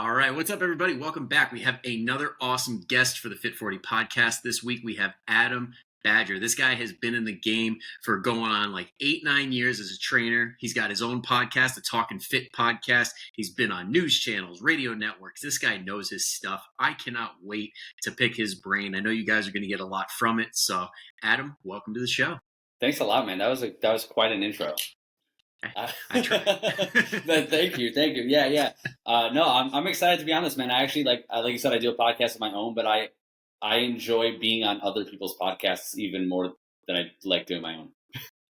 All right, what's up, everybody? Welcome back. We have another awesome guest for the Fit 40 podcast. This week we have Adam Badger. This guy has been in the game for going on like 8-9 years as a trainer. He's got his own podcast, the Talkin' Fit podcast. He's been on news channels, radio networks. This guy knows his stuff. I cannot wait to pick his brain. I know you guys are going to get a lot from it. So, Adam, welcome to the show. Thanks a lot, man. That was quite an intro. I tried. Thank you. Yeah. No, I'm excited to be on this, man. I actually like you said, I do a podcast of my own, but I enjoy being on other people's podcasts even more than I like doing my own.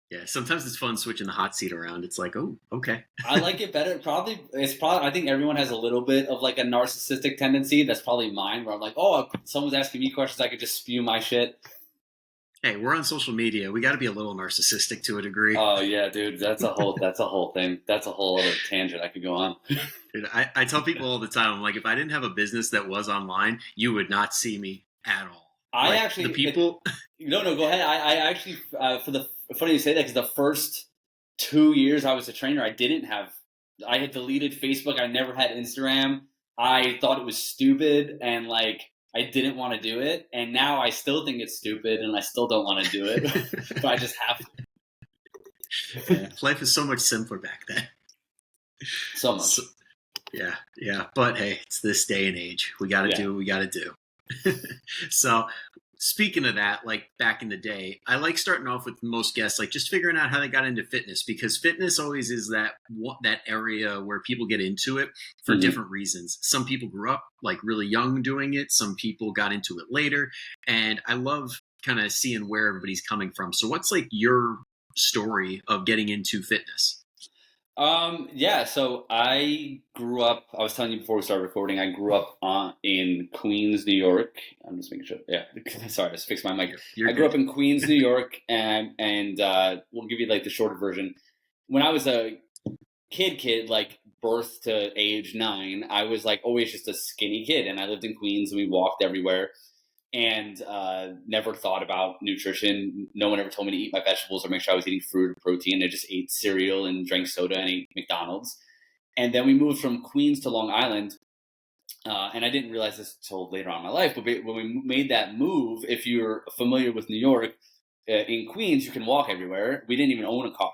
Yeah, sometimes it's fun switching the hot seat around. It's like, oh, okay. I like it better. I think everyone has a little bit of like a narcissistic tendency. That's probably mine, where I'm like, oh, someone's asking me questions, I could just spew my shit. Hey, we're on social media. We got to be a little narcissistic to a degree. Oh yeah, dude, that's a whole thing. That's a whole other tangent I could go on. Dude, I tell people all the time, I'm like, if I didn't have a business that was online, you would not see me at all. Go ahead. I actually, funny you say that, because the first 2 years I was a trainer, I had deleted Facebook. I never had Instagram. I thought it was stupid, and like, I didn't want to do it, and now I still think it's stupid, and I still don't want to do it, but I just have to. Yeah, life is so much simpler back then. So much. Yeah. But hey, it's this day and age. We got to do what we got to do. So, speaking of that, like back in the day, I like starting off with most guests, like just figuring out how they got into fitness, because fitness always is that area where people get into it for different reasons. Some people grew up like really young doing it. Some people got into it later. And I love kind of seeing where everybody's coming from. So what's like your story of getting into fitness? So I grew up, I was telling you before we started recording, I grew up in Queens, New York. I'm just making sure. Yeah. Sorry, I just fixed my mic. I grew up in Queens, New York, and we'll give you like the shorter version. When I was a kid, like birth to age 9, I was like always just a skinny kid, and I lived in Queens, and we walked everywhere, and never thought about nutrition. No one ever told me to eat my vegetables or make sure I was eating fruit or protein. I just ate cereal and drank soda and ate McDonald's. And then we moved from Queens to Long Island, and I didn't realize this until later on in my life, but when we made that move, if you're familiar with New York, in Queens, you can walk everywhere. We didn't even own a car.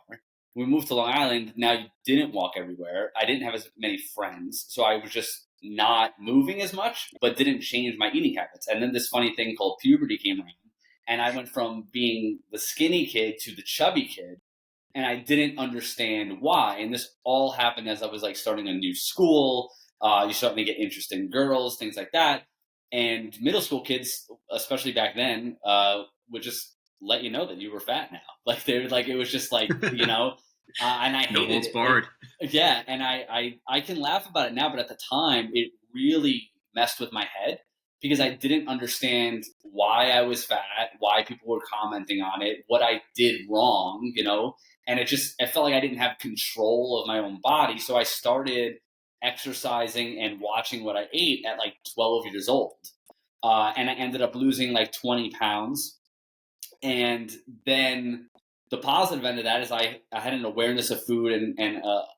When we moved to Long Island, now you didn't walk everywhere. I didn't have as many friends, so I was just not moving as much, but didn't change my eating habits. And then this funny thing called puberty came around, and I went from being the skinny kid to the chubby kid, and I didn't understand why. And this all happened as I was like starting a new school. You're starting to get interest in girls, things like that. And middle school kids, especially back then, would just let you know that you were fat now. Like they would, like, it was just like, and I hated no holds barred. Yeah, and I can laugh about it now, but at the time, it really messed with my head, because I didn't understand why I was fat, why people were commenting on it, what I did wrong, and it felt like I didn't have control of my own body. So I started exercising and watching what I ate at like 12 years old, and I ended up losing like 20 pounds. And then the positive end of that is I had an awareness of food and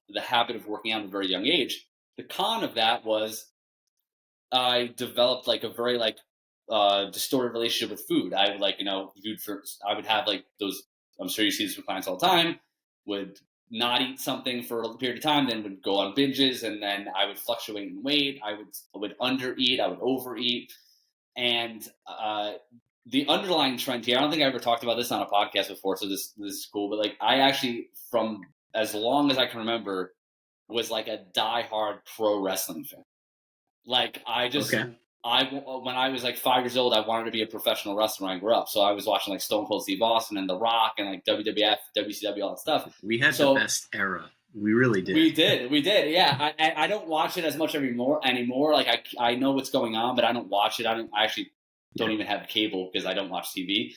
the habit of working out at a very young age. The con of that was I developed like a very distorted relationship with food. I would I would have like those, I'm sure you see this with clients all the time, would not eat something for a period of time, then would go on binges, and then I would fluctuate in weight. I would undereat, I would overeat. And the underlying trend here, I don't think I ever talked about this on a podcast before, so this is cool, but like I actually, from as long as I can remember, was like a diehard pro wrestling fan. Like when I was like 5 years old, I wanted to be a professional wrestler when I grew up. So I was watching like Stone Cold Steve Austin and The Rock and like WWF, WCW, all that stuff. We had the best era. We really did. We did. Yeah. I don't watch it as much anymore. Like I know what's going on, but I don't watch it. I actually don't even have cable because I don't watch TV.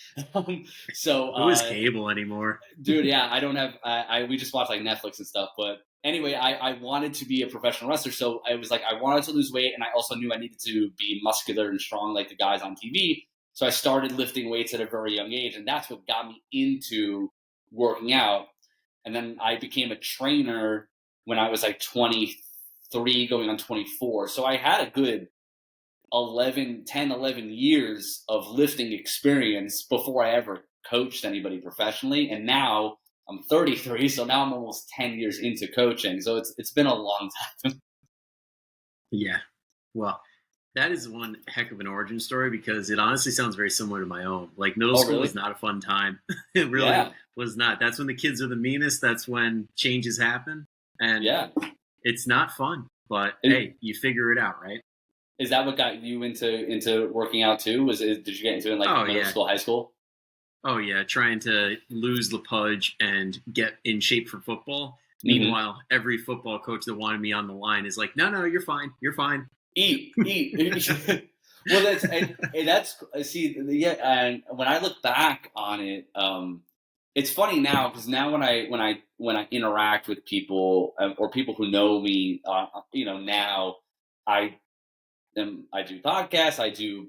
So who is cable anymore? Dude, yeah, I don't have. We just watch like Netflix and stuff. But anyway, I wanted to be a professional wrestler, so I was like, I wanted to lose weight, and I also knew I needed to be muscular and strong like the guys on TV. So I started lifting weights at a very young age, and that's what got me into working out. And then I became a trainer when I was like 23 23 going on 24. So I had a good 11 years of lifting experience before I ever coached anybody professionally. And now I'm 33, so now I'm almost 10 years into coaching. So it's been a long time. Yeah. Well, that is one heck of an origin story because it honestly sounds very similar to my own. Like middle school really? was not a fun time. It really was not. That's when the kids are the meanest. That's when changes happen. And it's not fun. But hey, you figure it out, right? Is that what got you into working out too? Did you get into it in like middle school, high school? Oh yeah, trying to lose the pudge and get in shape for football. Meanwhile, every football coach that wanted me on the line is like, no, you're fine. You're fine. Eat. Well, that's see, yeah. And when I look back on it, it's funny now because now when I interact with people or people who know me, now I do podcasts.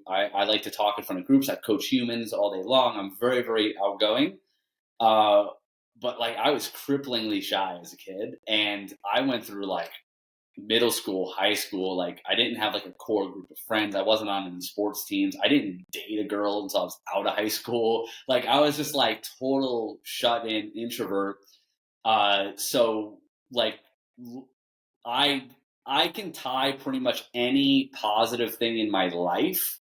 I like to talk in front of groups. I coach humans all day long. I'm very, very outgoing. But like I was cripplingly shy as a kid, and I went through like middle school, high school. Like I didn't have like a core group of friends. I wasn't on any sports teams. I didn't date a girl until I was out of high school. Like I was just like total shut in introvert. So like I can tie pretty much any positive thing in my life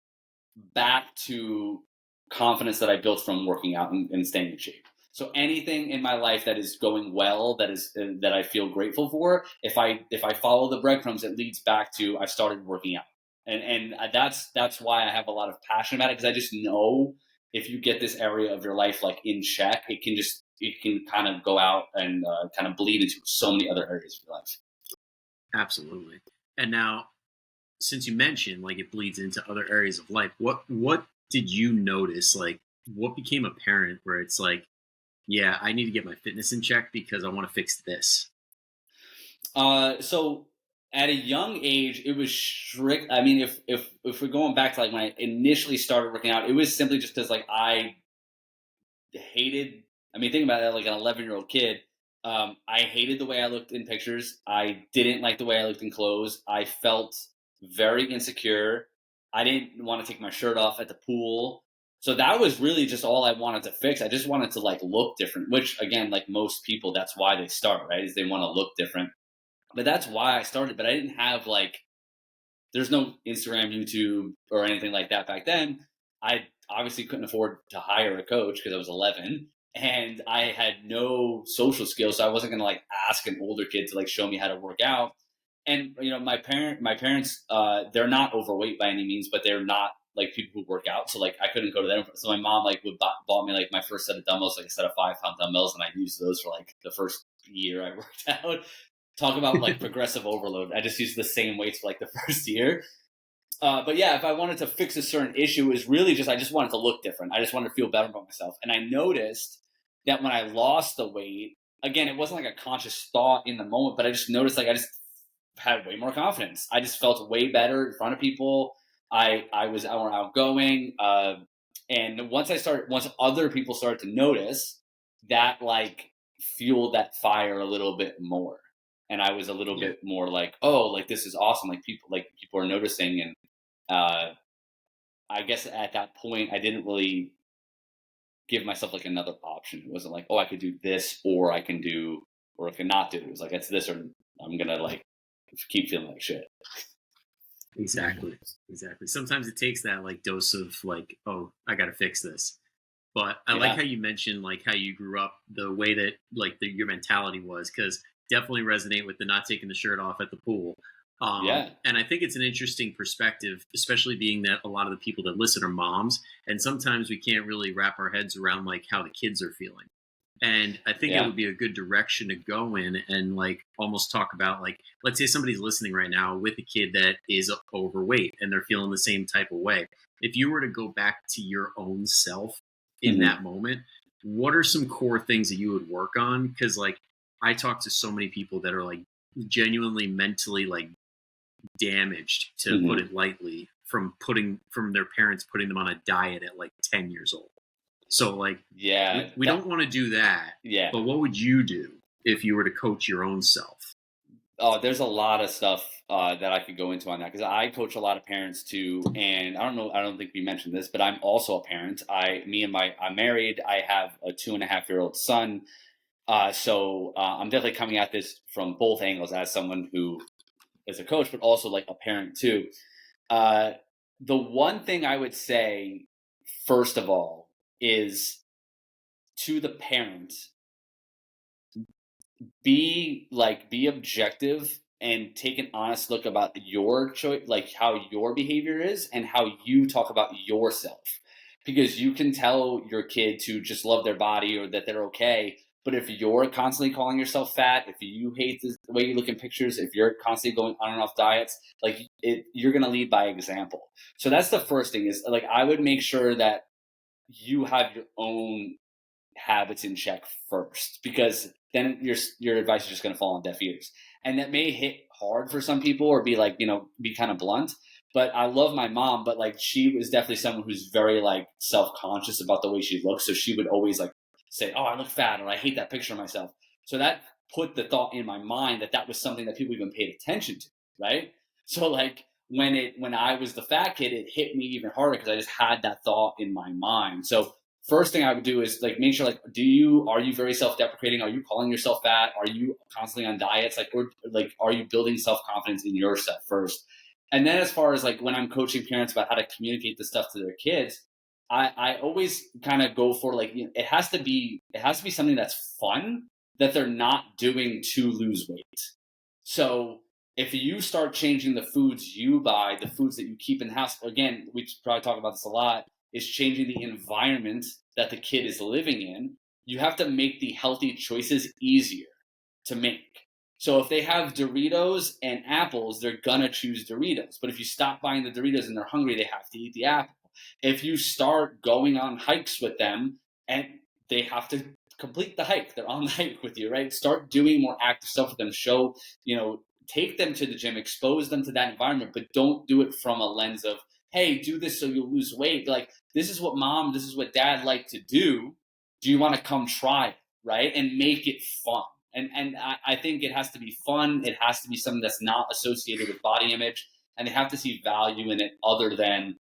back to confidence that I built from working out and staying in shape. So anything in my life that is going well, that I feel grateful for, if I follow the breadcrumbs, it leads back to I started working out, and that's why I have a lot of passion about it because I just know if you get this area of your life like in check, it can kind of go out and kind of bleed into so many other areas of your life. Absolutely. And now, since you mentioned like it bleeds into other areas of life, what did you notice? Like, what became apparent where it's like, yeah, I need to get my fitness in check because I want to fix this? So at a young age, it was strict. I mean, if we're going back to like when I initially started working out, it was simply just because like I hated. I mean, think about it, like an 11-year-old kid. I hated the way I looked in pictures. I didn't like the way I looked in clothes. I felt very insecure. I didn't want to take my shirt off at the pool. So that was really just all I wanted to fix. I just wanted to like look different, which again, like most people, that's why they start, right? Is they want to look different. But that's why I started. But I didn't have like, there's no Instagram, YouTube, or anything like that back then. I obviously couldn't afford to hire a coach because I was 11 and I had no social skills. So I wasn't going to like ask an older kid to like show me how to work out. And, my parents, they're not overweight by any means, but they're not like people who work out. So like I couldn't go to them. So my mom like bought me like my first set of dumbbells, like a set of 5-pound dumbbells. And I used those for like the first year I worked out. Talk about like progressive overload. I just used the same weights for like the first year. But yeah, if I wanted to fix a certain issue, it was really just I just wanted to look different. I just wanted to feel better about myself. And I noticed that when I lost the weight, again, it wasn't like a conscious thought in the moment, but I just noticed like I just had way more confidence. I just felt way better in front of people. I was more outgoing. And once other people started to notice, that like fueled that fire a little bit more. And I was a little bit more like, oh, like this is awesome. Like people are noticing. And I guess at that point, I didn't really give myself like another option. It wasn't like, oh, I could do this or I can not do it. It was like, it's this or I'm going to like keep feeling like shit. Exactly. Sometimes it takes that like dose of like, oh, I got to fix this. But I like how you mentioned like how you grew up, the way that like your mentality was, because definitely resonate with the not taking the shirt off at the pool. And I think it's an interesting perspective, especially being that a lot of the people that listen are moms, and sometimes we can't really wrap our heads around like how the kids are feeling. And I think it would be a good direction to go in and like almost talk about like, let's say somebody's listening right now with a kid that is overweight and they're feeling the same type of way. If you were to go back to your own self in that moment, what are some core things that you would work on? Because like I talk to so many people that are like genuinely mentally like damaged, to put it lightly, from their parents putting them on a diet at like 10 years old. So like, we don't want to do that. Yeah. But what would you do if you were to coach your own self? Oh, there's a lot of stuff that I could go into on that because I coach a lot of parents too, and I don't know, I don't think we mentioned this, but I'm also a parent. I'm married. I have a 2.5-year-old son. I'm definitely coming at this from both angles as someone who is a coach, but also like a parent too. Uh, the one thing I would say, first of all, is to the parent, be objective and take an honest look about your choice, like how your behavior is and how you talk about yourself, because you can tell your kid to just love their body or that they're okay, but if you're constantly calling yourself fat, if you hate the way you look in pictures, if you're constantly going on and off diets, you're going to lead by example. So that's the first thing, is like I would make sure that you have your own habits in check first, because then your advice is just going to fall on deaf ears, and that may hit hard for some people or be like, be kind of blunt. But I love my mom, but like she was definitely someone who's very like self-conscious about the way she looks, so she would always like say, oh, I look fat, or I hate that picture of myself. So that put the thought in my mind that that was something that people even paid attention to, right? So like when I was the fat kid, it hit me even harder because I just had that thought in my mind. So first thing I would do is like make sure, like, are you very self-deprecating? Are you calling yourself fat? Are you constantly on diets? Or like, are you building self-confidence in yourself first? And then as far as like when I'm coaching parents about how to communicate this stuff to their kids, I always kind of go for like, it has to be something that's fun, that they're not doing to lose weight. So if you start changing the foods you buy, the foods that you keep in the house, again, we probably talk about this a lot, is changing the environment that the kid is living in. You have to make the healthy choices easier to make. So if they have Doritos and apples, they're gonna choose Doritos. But if you stop buying the Doritos and they're hungry, they have to eat the apple. If you start going on hikes with them and they have to complete the hike, they're on the hike with you, right? Start doing more active stuff with them. Take them to the gym, expose them to that environment, but don't do it from a lens of, hey, do this so you'll lose weight. Like, this is what mom, this is what dad like to do. Do you want to come try it, right? And make it fun. And I think it has to be fun. It has to be something that's not associated with body image. And they have to see value in it other than,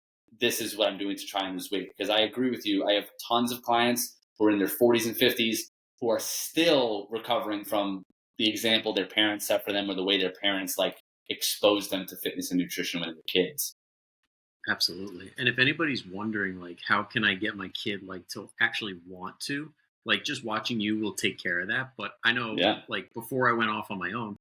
this is what I'm doing to try and lose weight. Because I agree with you. I have tons of clients who are in their 40s and 50s who are still recovering from the example their parents set for them, or the way their parents like exposed them to fitness and nutrition when they were kids. Absolutely. And if anybody's wondering, like, how can I get my kid like to actually want to, like, just watching you will take care of that. But I know, Yeah. like, before I went off on my own,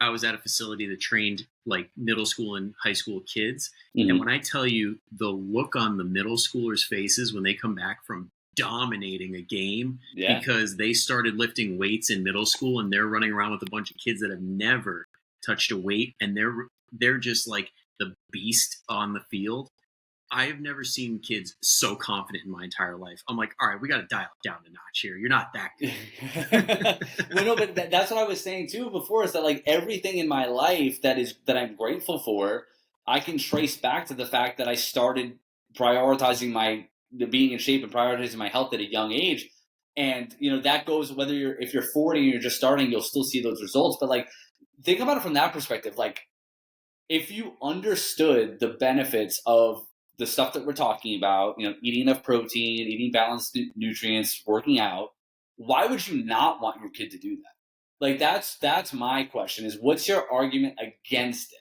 I was at a facility that trained like middle school and high school kids. Mm-hmm. And when I tell you the look on the middle schoolers' faces when they come back from dominating a game, Yeah. because they started lifting weights in middle school and they're running around with a bunch of kids that have never touched a weight, and they're just like the beast on the field. I have never seen kids so confident in my entire life. I'm like, all right, we got to dial it down a notch here. You're not that good. Well, no, but that's what I was saying too before, is that like everything in my life that I'm grateful for, I can trace back to the fact that I started prioritizing being in shape and prioritizing my health at a young age. And that goes, if you're 40 and you're just starting, you'll still see those results. But like, think about it from that perspective. Like, if you understood the benefits of the stuff that we're talking about, eating enough protein, eating balanced nutrients, working out, why would you not want your kid to do that? Like, that's my question, is what's your argument against it?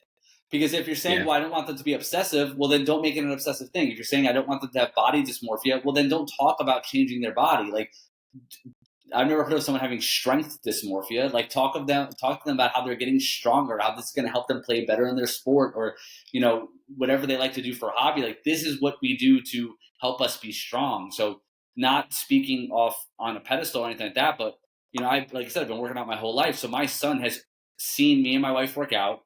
Because if you're saying, Yeah. well, I don't want them to be obsessive, well, then don't make it an obsessive thing. If you're saying I don't want them to have body dysmorphia, well, then don't talk about changing their body. Like, I've never heard of someone having strength dysmorphia. Like, talk to them about how they're getting stronger, how this is going to help them play better in their sport, or whatever they like to do for a hobby. Like, this is what we do to help us be strong. So, not speaking off on a pedestal or anything like that, but like I said, I've been working out my whole life. So my son has seen me and my wife work out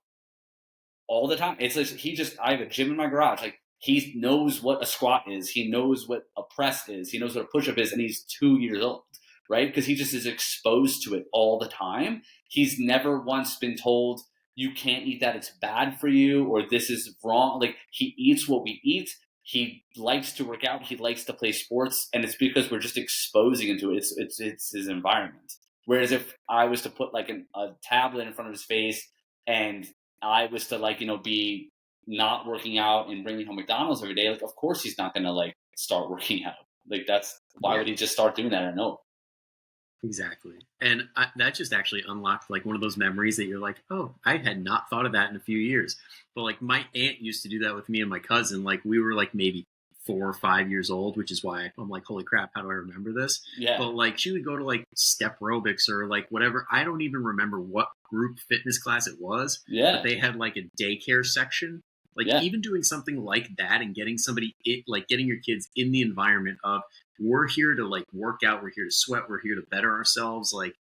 all the time. It's like I have a gym in my garage. Like, he knows what a squat is. He knows what a press is. He knows what a push-up is, and he's 2 years old, right? Because he just is exposed to it all the time. He's never once been told, you can't eat that, it's bad for you, or this is wrong. Like, he eats what we eat. He likes to work out. He likes to play sports, and it's because we're just exposing him to it. It's his environment. Whereas if I was to put like a tablet in front of his face, and I was to like, be not working out and bringing home McDonald's every day, like of course he's not gonna like start working out. Like that's why Yeah. would he just start doing that? I know. Exactly. And that just actually unlocked like one of those memories that you're like, oh, I had not thought of that in a few years. But like my aunt used to do that with me and my cousin. Like we were like maybe 4 or 5 years old, which is why I'm like, holy crap, how do I remember this? Yeah. But like she would go to like step aerobics or like whatever. I don't even remember what group fitness class it was, but Yeah. they had like a daycare section. Like Yeah. even doing something like that and getting like getting your kids in the environment of we're here to like work out, we're here to sweat, we're here to better ourselves, like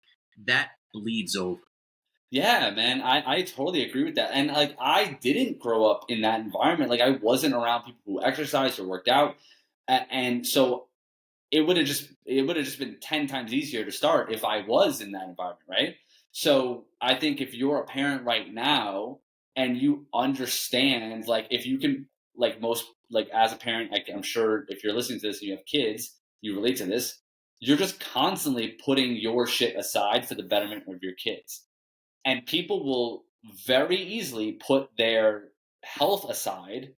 that bleeds over. Yeah, man, I totally agree with that. And like I didn't grow up in that environment. Like I wasn't around people who exercised or worked out. And so it would have just been 10 times easier to start if I was in that environment, right? So I think if you're a parent right now and you understand, like if you can, like most, like as a parent, I'm sure if you're listening to this and you have kids, you relate to this. You're just constantly putting your shit aside for the betterment of your kids, and people will very easily put their health aside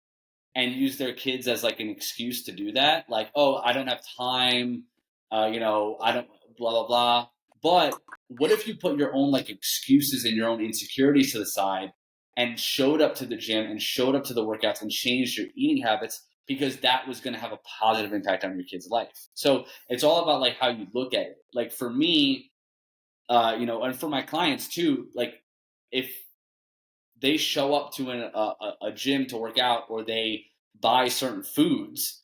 and use their kids as like an excuse to do that. Like, oh, I don't have time, I don't, blah blah blah. But what if you put your own like excuses and your own insecurities to the side and showed up to the gym and showed up to the workouts and changed your eating habits, because that was going to have a positive impact on your kid's life. So it's all about like how you look at it. Like for me, and for my clients too, like if they show up to a gym to work out or they buy certain foods,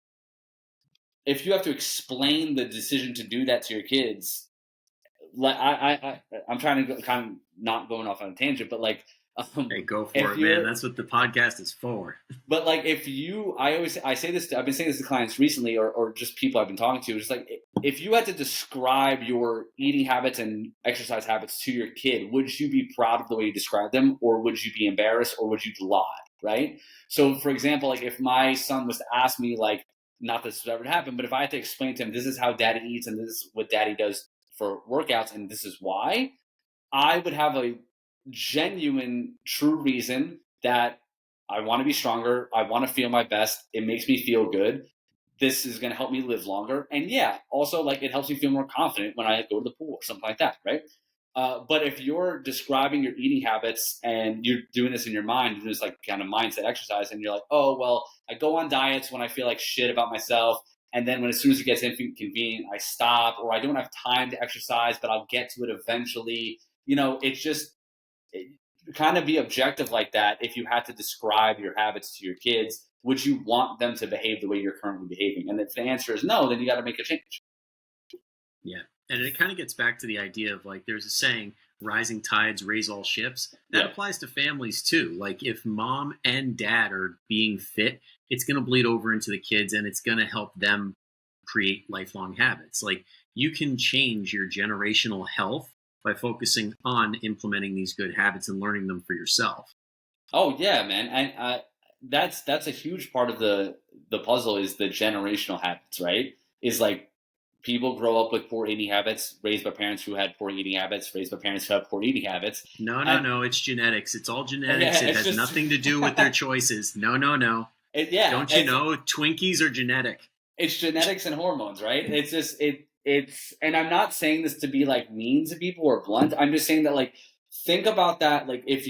if you have to explain the decision to do that to your kids, like I'm trying to go, kind of not going off on a tangent, but like Hey, go for if it, man. you're That's what the podcast is for. But like if you, I say this, I've been saying this to clients recently, or just people I've been talking to. It's like if you had to describe your eating habits and exercise habits to your kid, would you be proud of the way you describe them, or would you be embarrassed, or would you lie? Right. So, for example, like if my son was to ask me, like, not that this would ever happen, but if I had to explain to him, this is how Daddy eats, and this is what Daddy does for workouts, and this is why, I would have a genuine, true reason that I want to be stronger. I want to feel my best. It makes me feel good. This is going to help me live longer. And yeah, also like it helps me feel more confident when I go to the pool or something like that, right? But if you're describing your eating habits and you're doing this in your mind, you're just like kind of mindset exercise, and you're like, oh, well, I go on diets when I feel like shit about myself. And then as soon as it gets inconvenient, I stop, or I don't have time to exercise, but I'll get to it eventually. It's just kind of be objective like that. If you had to describe your habits to your kids, would you want them to behave the way you're currently behaving? And if the answer is no, then you got to make a change. Yeah. And it kind of gets back to the idea of like there's a saying, rising tides raise all ships. That applies to families too. Like if mom and dad are being fit, it's going to bleed over into the kids and it's going to help them create lifelong habits. Like you can change your generational health by focusing on implementing these good habits and learning them for yourself. Oh yeah, man. And that's a huge part of the puzzle, is the generational habits, right? Is like people grow up with poor eating habits, raised by parents who had poor eating habits, raised by parents who have poor eating habits. And No. It's genetics. It's all genetics. yeah, It it's has just nothing to do with their choices. No. yeah, Don't you know Twinkies are genetic? it's genetics and hormones, right? It's just it's and I'm not saying this to be like mean to people or blunt. I'm just saying that, like, think about that. Like if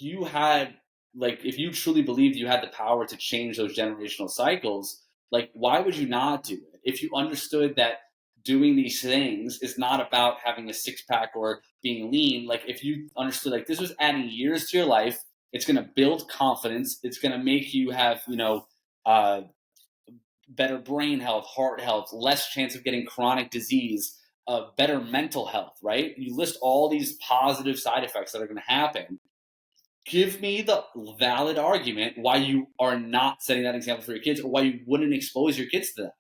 you had, like, if you truly believed you had the power to change those generational cycles, like why would you not do it? If you understood that doing these things is not about having a six pack or being lean, like if you understood like this was adding years to your life, it's going to build confidence, it's going to make you have, uh, better brain health, heart health, less chance of getting chronic disease, better mental health, right? You list all these positive side effects that are going to happen. Give me the valid argument why you are not setting that example for your kids, or why you wouldn't expose your kids to that.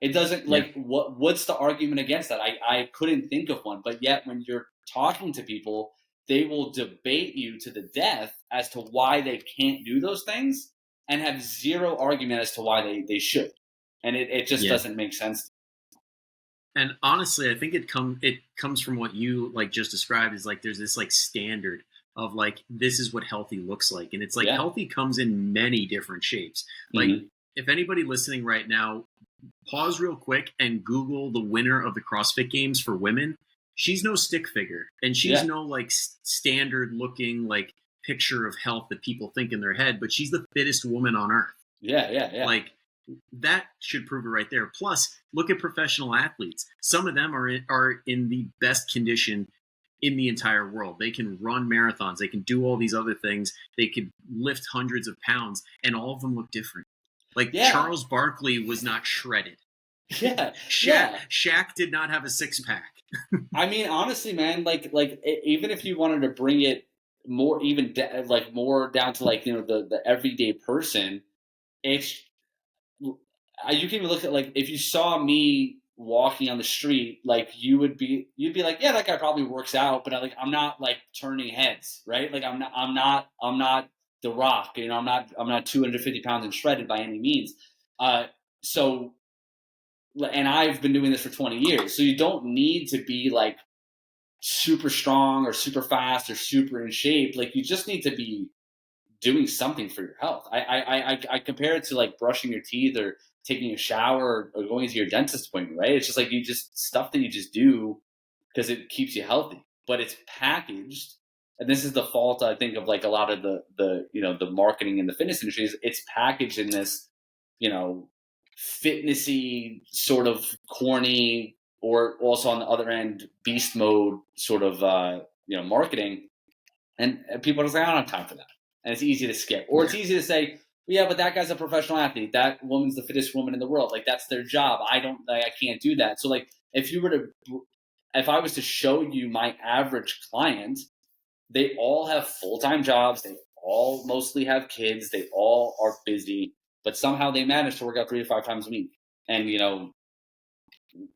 It doesn't, Yeah. like, what's the argument against that? I couldn't think of one. But yet when you're talking to people, they will debate you to the death as to why they can't do those things, and have zero argument as to why they should. And it just doesn't make sense. And honestly, I think it comes from what you like just described, is like there's this like standard of like, this is what healthy looks like. And it's like, Yeah. healthy comes in many different shapes. Like, if anybody listening right now, pause real quick and Google the winner of the CrossFit Games for women. She's no stick figure, and she's no like standard looking like picture of health that people think in their head, but she's the fittest woman on earth. Yeah. Like, that should prove it right there. Plus, look at professional athletes. Some of them are in the best condition in the entire world. They can run marathons. They can do all these other things. They could lift hundreds of pounds, and all of them look different. Like, Charles Barkley was not shredded. Yeah. Shaq did not have a six pack. I mean, honestly, man, like even if you wanted to bring it more, even more down to like, the everyday person, it's, you can even look at, like, if you saw me walking on the street, like, you'd be like, yeah, that guy probably works out, but I'm not like turning heads, right? Like, I'm not The Rock, I'm not 250 pounds and shredded by any means. So, and I've been doing this for 20 years, so you don't need to be like super strong or super fast or super in shape. Like, you just need to be doing something for your health. I compare it to like brushing your teeth or taking a shower or going to your dentist appointment, right? It's just like, stuff that you just do because it keeps you healthy, but it's packaged. And this is the fault, I think, of like a lot of the marketing in the fitness industry is it's packaged in this, fitnessy sort of corny, or also on the other end, beast mode sort of, marketing. And people are just like, I don't have time for that. And it's easy to skip. Or it's easy to say, yeah, but that guy's a professional athlete. That woman's the fittest woman in the world. Like, that's their job. I can't do that. So like, if I was to show you my average client, they all have full-time jobs. They all mostly have kids. They all are busy, but somehow they manage to work out 3 to 5 times a week and,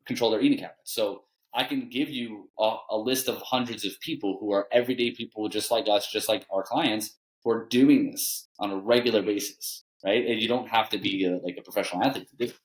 control their eating habits. So I can give you a list of hundreds of people who are everyday people just like us, just like our clients, who are doing this on a regular basis, right? And you don't have to be a professional athlete to do it.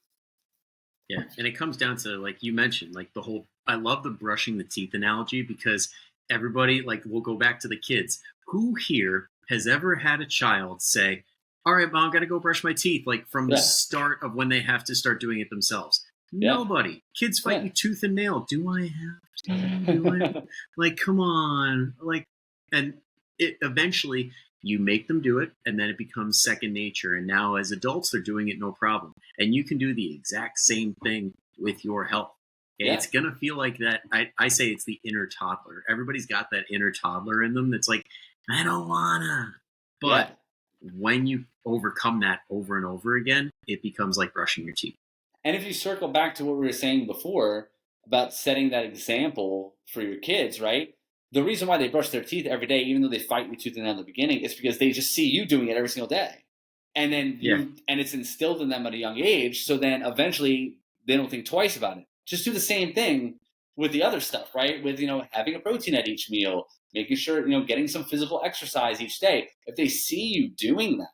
Yeah, and it comes down to, like you mentioned, like the whole, I love the brushing the teeth analogy, because everybody, like, we'll go back to the kids. Who here has ever had a child say, all right, mom, got to go brush my teeth, like from the start of when they have to start doing it themselves? Nobody. Kids fight you tooth and nail. Do I have to? Like, come on. Like, and it eventually you make them do it, and then it becomes second nature. And now as adults, they're doing it no problem. And you can do the exact same thing with your health. It's going to feel like that. I say it's the inner toddler. Everybody's got that inner toddler in them that's like, I don't wanna. But when you overcome that over and over again, it becomes like brushing your teeth. And if you circle back to what we were saying before about setting that example for your kids, right? The reason why they brush their teeth every day, even though they fight you tooth and nail in the beginning, is because they just see you doing it every single day. And then and it's instilled in them at a young age. So then eventually they don't think twice about it. Just do the same thing with the other stuff, right? With, having a protein at each meal, making sure, getting some physical exercise each day. If they see you doing that,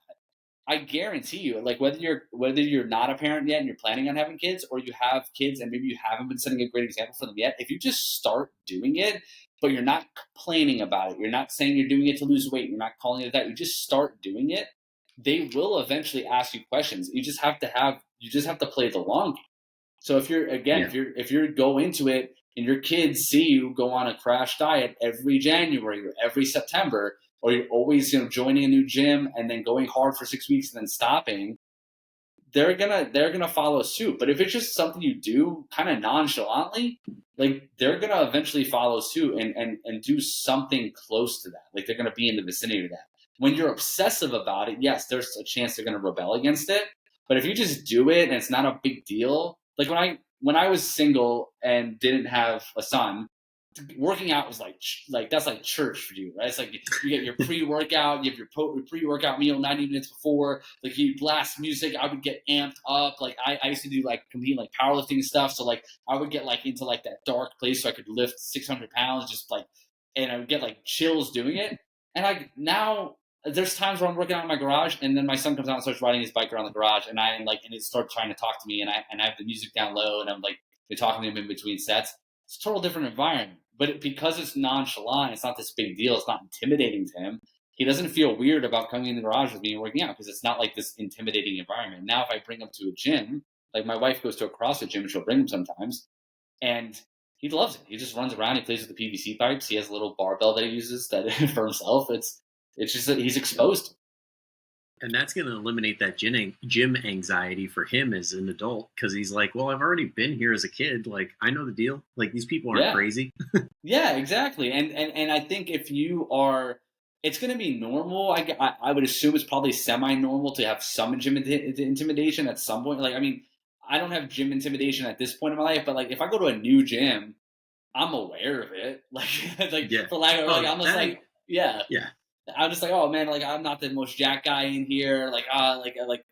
I guarantee you, like, whether you're not a parent yet and you're planning on having kids, or you have kids and maybe you haven't been setting a great example for them yet, if you just start doing it, but you're not complaining about it, you're not saying you're doing it to lose weight, you're not calling it that, you just start doing it, they will eventually ask you questions. You just have to play the long game. So if you go into it and your kids see you go on a crash diet every January or every September, or you're always joining a new gym and then going hard for 6 weeks and then stopping, they're gonna follow suit. But if it's just something you do kind of nonchalantly, like, they're gonna eventually follow suit and do something close to that. Like, they're gonna be in the vicinity of that. When you're obsessive about it, yes, there's a chance they're gonna rebel against it. But if you just do it and it's not a big deal, like when I was single and didn't have a son, working out was like that's like church for you, right? It's like you get your pre-workout, you have your pre-workout meal 90 minutes before, like you blast music. I would get amped up. Like I used to do like compete like powerlifting and stuff, so like I would get like into like that dark place so I could lift 600 pounds just like, and I would get like chills doing it. And like now there's times where I'm working out in my garage and then my son comes out and starts riding his bike around the garage, and it starts trying to talk to me, and I have the music down low and I'm like talking to him in between sets. It's a total different environment. But because it's nonchalant, it's not this big deal. It's not intimidating to him. He doesn't feel weird about coming in the garage with me and working out because it's not like this intimidating environment. Now, if I bring him to a gym, like my wife goes to a CrossFit gym, she'll bring him sometimes, and he loves it. He just runs around. He plays with the PVC pipes. He has a little barbell that he uses that for himself. It's just that he's exposed to it. And that's going to eliminate that gym anxiety for him as an adult because he's like, well, I've already been here as a kid. Like, I know the deal. Like, these people aren't crazy. Yeah, exactly. And I think if you are, it's going to be normal. I would assume it's probably semi-normal to have some gym intimidation at some point. Like, I mean, I don't have gym intimidation at this point in my life, but like if I go to a new gym, I'm aware of it. Like, for lack of, like, I'm just like, yeah. I'm just like, oh man, like I'm not the most jack guy in here. Like,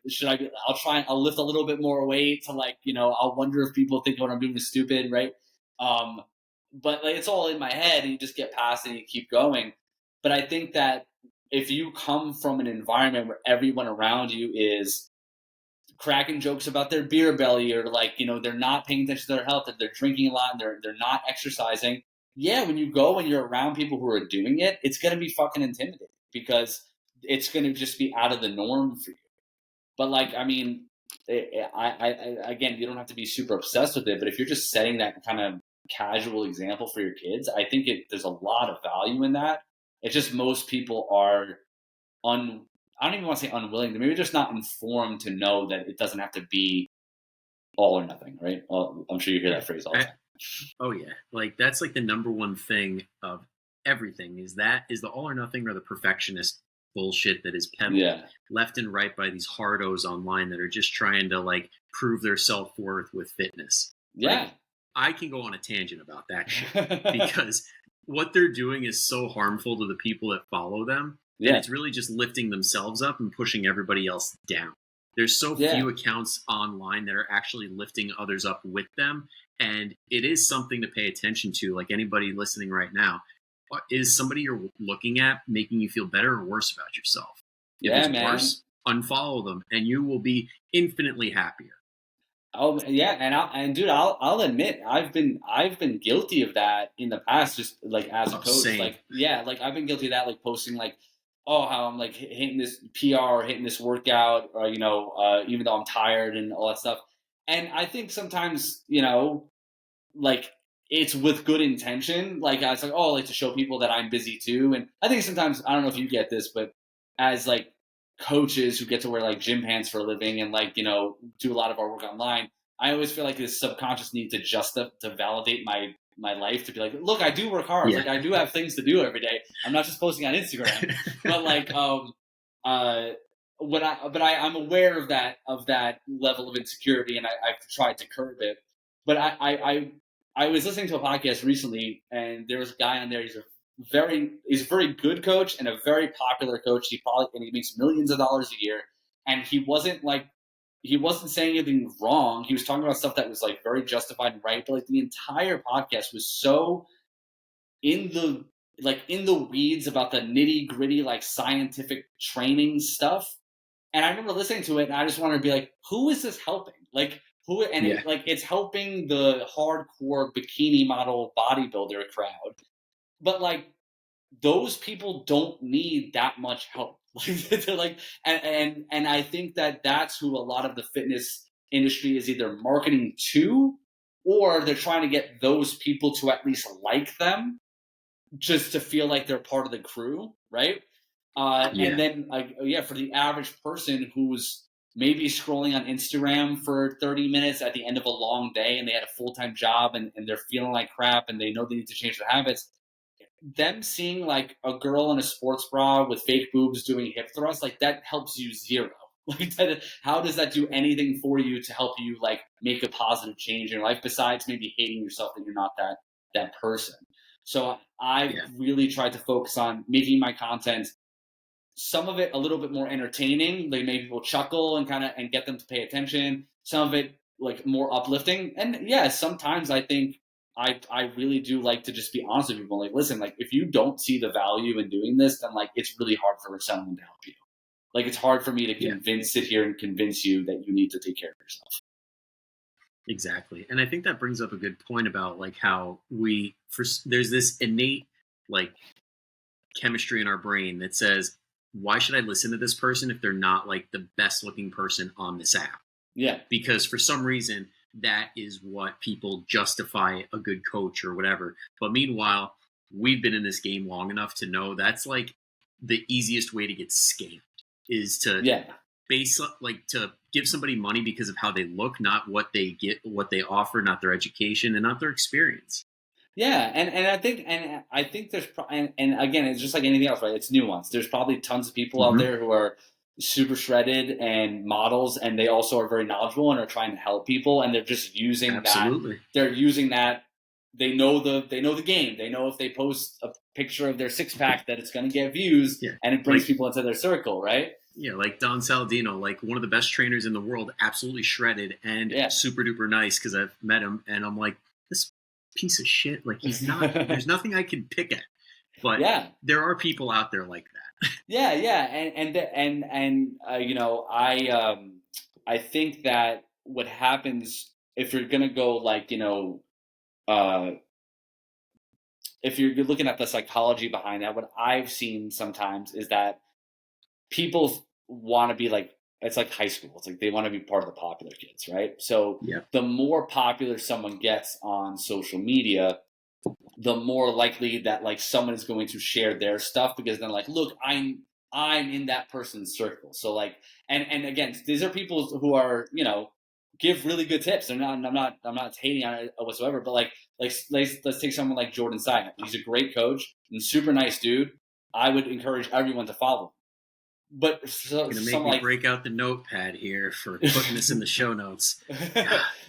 should I be? I'll lift a little bit more weight to like, I'll wonder if people think what I'm doing is stupid, right? But like it's all in my head, and you just get past it and you keep going. But I think that if you come from an environment where everyone around you is cracking jokes about their beer belly, or like, they're not paying attention to their health, that they're drinking a lot and they're not exercising. Yeah, when you go and you're around people who are doing it, it's going to be fucking intimidating because it's going to just be out of the norm for you. But like, I mean, again, you don't have to be super obsessed with it, but if you're just setting that kind of casual example for your kids, I think there's a lot of value in that. It's just most people are I don't even want to say unwilling. They're maybe just not informed to know that it doesn't have to be all or nothing, right? Well, I'm sure you hear that phrase all the time. Oh yeah, like that's like the number one thing of everything is the all or nothing or the perfectionist bullshit that is peddled left and right by these hardos online that are just trying to like prove their self-worth with fitness. Yeah. Like, I can go on a tangent about that shit because what they're doing is so harmful to the people that follow them. Yeah. And it's really just lifting themselves up and pushing everybody else down. There's so few accounts online that are actually lifting others up with them. And it is something to pay attention to, like anybody listening right now. Is somebody you're looking at making you feel better or worse about yourself? If it's worse, unfollow them, and you will be infinitely happier. Oh yeah, and dude, I'll admit I've been guilty of that in the past, just like as a coach. Same. Like like I've been guilty of that, like posting like, oh, how I'm like hitting this PR or hitting this workout, or even though I'm tired and all that stuff. And I think sometimes like it's with good intention. Like I was like, oh, I like to show people that I'm busy too. And I think sometimes, I don't know if you get this, but as like coaches who get to wear like gym pants for a living and like, do a lot of our work online, I always feel like this subconscious need to validate my life, to be like, look, I do work hard. Like I do have things to do every day. I'm not just posting on Instagram, but like, I'm aware of that level of insecurity, and I've tried to curb it. But I was listening to a podcast recently, and there was a guy on there. He's a very good coach and a very popular coach. He makes millions of dollars a year, and he wasn't saying anything wrong. He was talking about stuff that was like very justified and right, but like the entire podcast was so in the weeds about the nitty gritty, like scientific training stuff. And I remember listening to it, and I just wanted to be like, who is this helping? Like, who? And it's helping the hardcore bikini model bodybuilder crowd, but like those people don't need that much help. They're like, and I think that's who a lot of the fitness industry is either marketing to, or they're trying to get those people to at least like them, just to feel like they're part of the crew, right? And then, for the average person who's maybe scrolling on Instagram for 30 minutes at the end of a long day, and they had a full-time job, and they're feeling like crap, and they know they need to change their habits, them seeing like a girl in a sports bra with fake boobs doing hip thrusts, like that helps you zero. Like, how does that do anything for you to help you like make a positive change in your life, besides maybe hating yourself that you're not that person? So I've really tried to focus on making my content, some of it a little bit more entertaining, like make people chuckle and get them to pay attention. Some of it like more uplifting. And sometimes I think I really do like to just be honest with people. Like, listen, like if you don't see the value in doing this, then like it's really hard for someone to help you. Like it's hard for me to sit here and convince you that you need to take care of yourself. Exactly. And I think that brings up a good point about like how there's this innate like chemistry in our brain that says, why should I listen to this person if they're not like the best looking person on this app? Yeah. Because for some reason, that is what people justify a good coach or whatever. But meanwhile, we've been in this game long enough to know that's like the easiest way to get scammed is to to give somebody money because of how they look, not what they get, what they offer, not their education and not their experience. Yeah, and I think there's and again, it's just like anything else, right? It's nuanced. There's probably tons of people out there who are super shredded and models, and they also are very knowledgeable and are trying to help people, and they're just using Absolutely. that. They're using that. They know the game. They know if they post a picture of their six pack that it's going to get views, and it brings people into their circle, right? Yeah, like Don Saladino, like one of the best trainers in the world, absolutely shredded and super duper nice because I've met him, and I'm like, this piece of shit. Like he's not. There's nothing I can pick at, but there are people out there like that. Yeah, and you know, I think that what happens if you're gonna go like, you know, if you're looking at the psychology behind that, what I've seen sometimes is that people want to be like, it's like high school. It's like they want to be part of the popular kids, right? So the more popular someone gets on social media, the more likely that like someone is going to share their stuff because they're like, look, I'm in that person's circle. So like, and again, these are people who are, you know, give really good tips. I'm not hating on it whatsoever, but like let's take someone like Jordan Syatt. He's a great coach and super nice dude. I would encourage everyone to follow him. But gonna make me break out the notepad here for putting this in the show notes.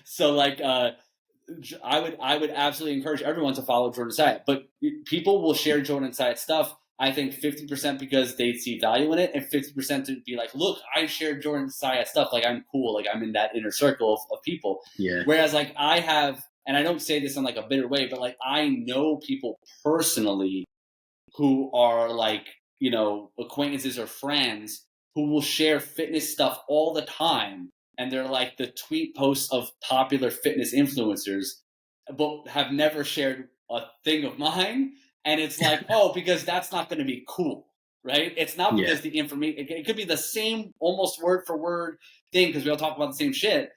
So like I would absolutely encourage everyone to follow Jordan Syatt, but people will share Jordan Syatt stuff. I think 50% because they see value in it, and 50% to be like, look, I shared Jordan Syatt stuff. Like I'm cool. Like I'm in that inner circle of people. Yeah. Whereas like I have, and I don't say this in like a bitter way, but like I know people personally who are like, you know, acquaintances or friends who will share fitness stuff all the time. And they're like the tweet posts of popular fitness influencers, but have never shared a thing of mine. And it's like, oh, because that's not going to be cool, right? It's not because the information, it could be the same almost word for word thing because we all talk about the same shit.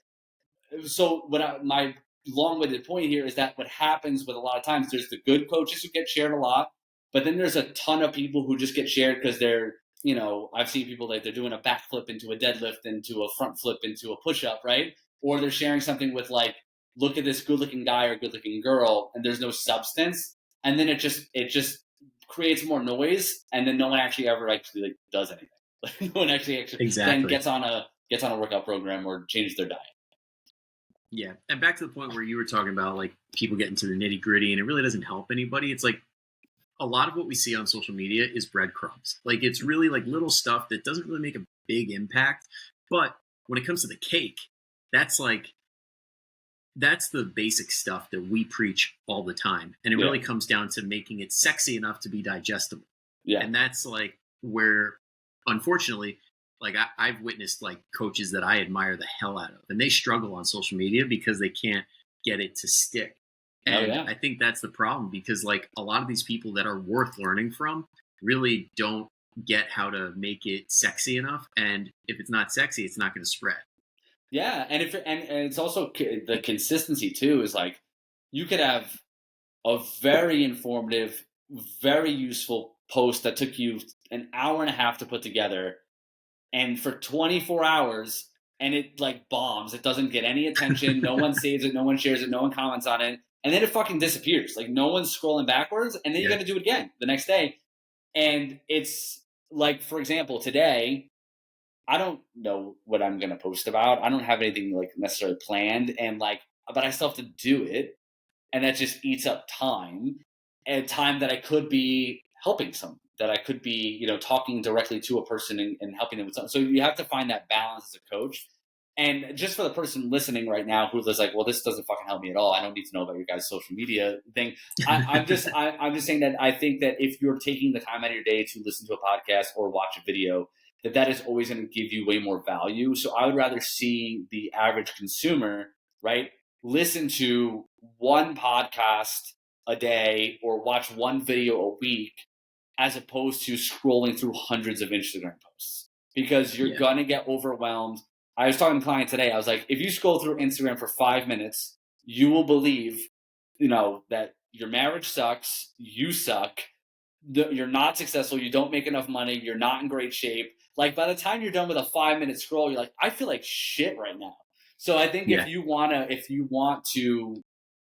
So my long-winded point here is that what happens with a lot of times, there's the good coaches who get shared a lot, but then there's a ton of people who just get shared because they're, you know, I've seen people like they're doing a backflip into a deadlift, into a front flip, into a push-up, right? Or they're sharing something with like, look at this good-looking guy or good-looking girl, and there's no substance, and then it just creates more noise, and then no one actually ever like does anything. Like no one actually then gets on a workout program or changes their diet. Yeah, and back to the point where you were talking about like people getting to the nitty gritty, and it really doesn't help anybody. It's like a lot of what we see on social media is breadcrumbs. Like it's really like little stuff that doesn't really make a big impact. But when it comes to the cake, that's the basic stuff that we preach all the time. And it really comes down to making it sexy enough to be digestible. Yeah. And that's like where, unfortunately, like I've witnessed like coaches that I admire the hell out of, and they struggle on social media because they can't get it to stick. And I think that's the problem because like a lot of these people that are worth learning from really don't get how to make it sexy enough. And if it's not sexy, it's not going to spread. Yeah. And and it's also the consistency too, is like you could have a very informative, very useful post that took you an hour and a half to put together, and for 24 hours, and it like bombs. It doesn't get any attention. No one saves it. No one shares it. No one comments on it. And then it fucking disappears. Like no one's scrolling backwards. And then you got to do it again the next day. And it's like, for example, today, I don't know what I'm going to post about. I don't have anything like necessarily planned. And like, but I still have to do it. And that just eats up time, and time that I could be helping someone, that I could be, you know, talking directly to a person and helping them with something. So you have to find that balance as a coach. And just for the person listening right now who's like, well, this doesn't fucking help me at all. I don't need to know about your guys' social media thing. I'm just saying that I think that if you're taking the time out of your day to listen to a podcast or watch a video, that is always going to give you way more value. So I would rather see the average consumer, right, listen to one podcast a day or watch one video a week as opposed to scrolling through hundreds of Instagram posts, because you're going to get overwhelmed. I was talking to a client today. I was like, if you scroll through Instagram for 5 minutes, you will believe, that your marriage sucks, you suck, you're not successful, you don't make enough money, you're not in great shape. Like, by the time you're done with a 5-minute scroll, you're like, I feel like shit right now. So I think if you want to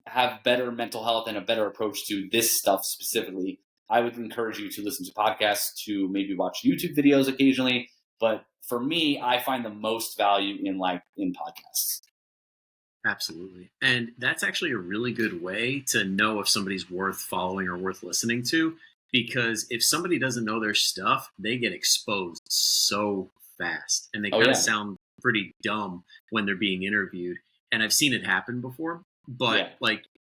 have better mental health and a better approach to this stuff specifically, I would encourage you to listen to podcasts, to maybe watch YouTube videos occasionally. But for me, I find the most value in podcasts. Absolutely. And that's actually a really good way to know if somebody's worth following or worth listening to, because if somebody doesn't know their stuff, they get exposed so fast and they kind of sound pretty dumb when they're being interviewed. And I've seen it happen before, but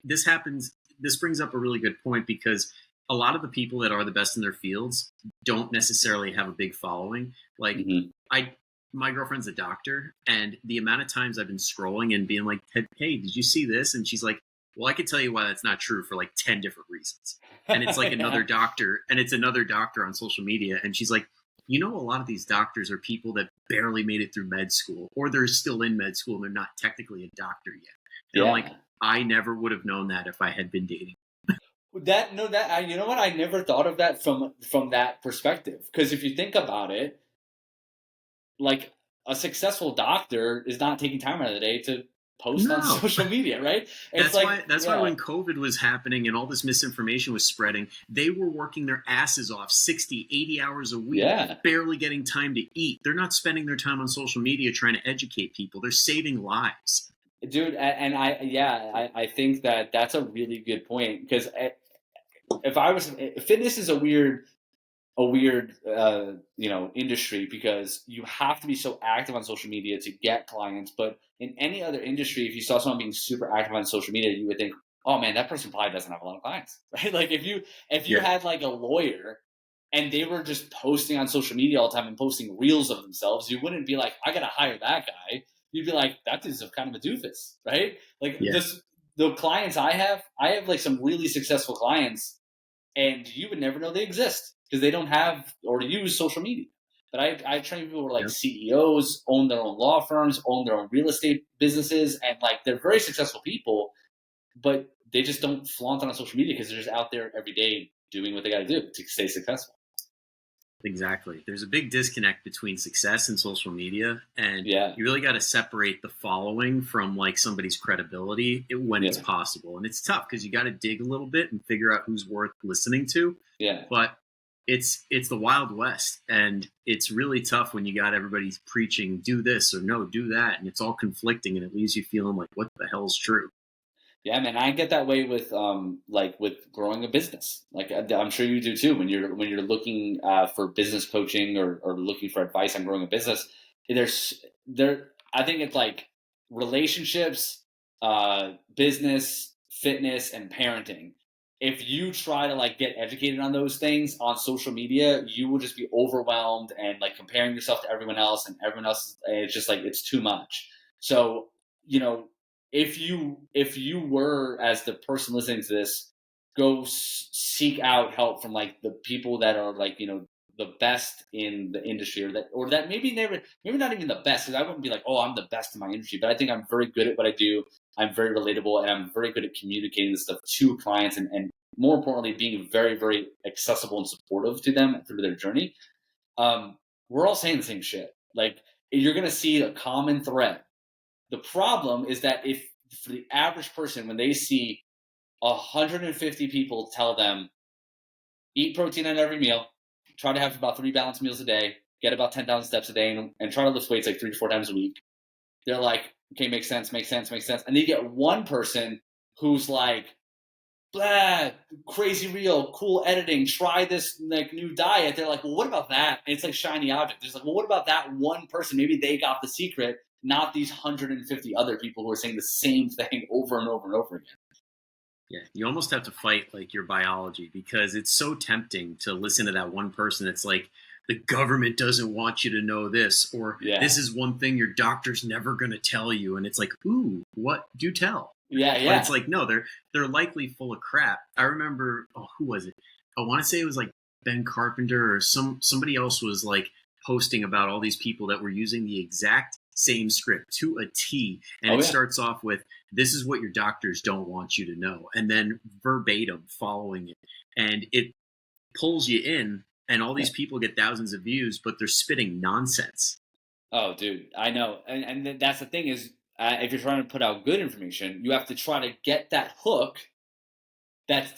this brings up a really good point, because a lot of the people that are the best in their fields don't necessarily have a big following. Like my girlfriend's a doctor, and the amount of times I've been scrolling and being like, hey, did you see this? And she's like, well, I could tell you why that's not true for like 10 different reasons. And it's like another doctor on social media. And she's like, a lot of these doctors are people that barely made it through med school, or they're still in med school and they're not technically a doctor yet. And I'm like, I never would have known that if I had been dating. I never thought of that from that perspective. Because if you think about it, like, a successful doctor is not taking time out of the day to post on social media, right? That's why when COVID was happening and all this misinformation was spreading, they were working their asses off 60, 80 hours a week, barely getting time to eat. They're not spending their time on social media trying to educate people. They're saving lives. Dude, and I think that's a really good point, because fitness is a weird industry, because you have to be so active on social media to get clients. But in any other industry, if you saw someone being super active on social media, you would think, oh man, that person probably doesn't have a lot of clients, right? Like, if you had like a lawyer and they were just posting on social media all the time and posting reels of themselves, you wouldn't be like, I gotta hire that guy. You'd be like, that dude's kind of a doofus, right? Like, the clients I have like some really successful clients, and you would never know they exist because they don't have or use social media. But I train people who are like CEOs, own their own law firms, own their own real estate businesses, and like, they're very successful people, but they just don't flaunt it on social media because they're just out there every day doing what they got to do to stay successful. Exactly. There's a big disconnect between success and social media, and you really got to separate the following from like somebody's credibility when it's possible. And it's tough because you got to dig a little bit and figure out who's worth listening to. Yeah. But it's the Wild West, and it's really tough when you got everybody preaching, do this or no, do that, and it's all conflicting, and it leaves you feeling like, what the hell's true? Yeah, man, I get that way with with growing a business. Like, I'm sure you do too. When you're looking for business coaching or looking for advice on growing a business, I think it's like relationships, business, fitness, and parenting. If you try to like get educated on those things on social media, you will just be overwhelmed and like comparing yourself to everyone else, and everyone else. It's just like, it's too much. So, if you were, as the person listening to this, go seek out help from like the people that are like, the best in the industry, or that maybe not even the best, because I wouldn't be like, oh, I'm the best in my industry, but I think I'm very good at what I do. I'm very relatable, and I'm very good at communicating this stuff to clients, and more importantly, being very, very accessible and supportive to them through their journey. We're all saying the same shit. Like, you're going to see a common thread. The problem is that if, for the average person, when they see 150 people tell them, eat protein at every meal, try to have about 3 balanced meals a day, get about 10,000 steps a day, and try to lift weights like 3 to 4 times a week, they're like, okay, makes sense. And they get one person who's like, blah, crazy real, cool editing, try this like new diet. They're like, well, what about that? And it's like shiny object. It's like, well, what about that one person? Maybe they got the secret, not these 150 other people who are saying the same thing over and over and over again. Yeah, you almost have to fight like your biology, because it's so tempting to listen to that one person that's like, the government doesn't want you to know this, or this is one thing your doctor's never going to tell you. And it's like, ooh, what? Do tell. Yeah, But it's like, no, they're likely full of crap. I remember, who was it? I want to say it was like Ben Carpenter or somebody else was like posting about all these people that were using the exact same script to a T. And it starts off with, this is what your doctors don't want you to know. And then verbatim following it. And it pulls you in, and all these people get thousands of views, but they're spitting nonsense. Oh, dude, I know. And that's the thing is, if you're trying to put out good information, you have to try to get that hook that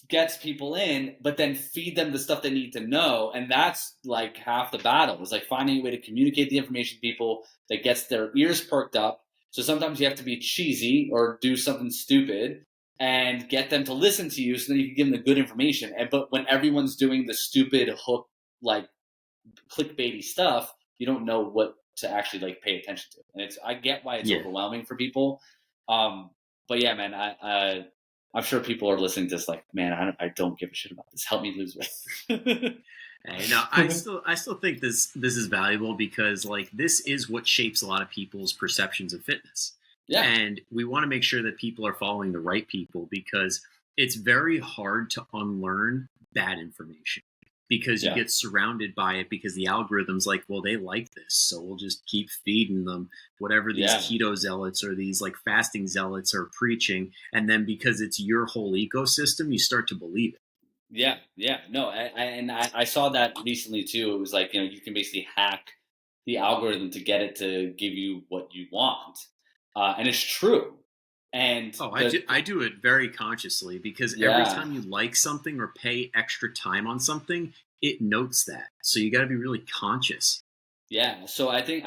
gets people in, but then feed them the stuff they need to know. And that's like half the battle, is like finding a way to communicate the information to people that gets their ears perked up. So sometimes you have to be cheesy or do something stupid and get them to listen to you so then you can give them the good information. But when everyone's doing the stupid hook, like clickbaity stuff, you don't know what to actually like pay attention to. And I get why it's overwhelming for people. But yeah, man, I'm sure people are listening to this like, man, I don't give a shit about this. Help me lose weight. Hey, no, I still think this is valuable, because like this is what shapes a lot of people's perceptions of fitness. Yeah. And we want to make sure that people are following the right people, because it's very hard to unlearn bad information, because you get surrounded by it, because the algorithm's like, well, they like this, so we'll just keep feeding them whatever these keto zealots or these like fasting zealots are preaching. And then because it's your whole ecosystem, you start to believe it. Yeah. No, I saw that recently too. It was like, you can basically hack the algorithm to get it to give you what you want. And it's true. And I do it very consciously, because every time you like something or pay extra time on something, it notes that. So you got to be really conscious. Yeah. So I think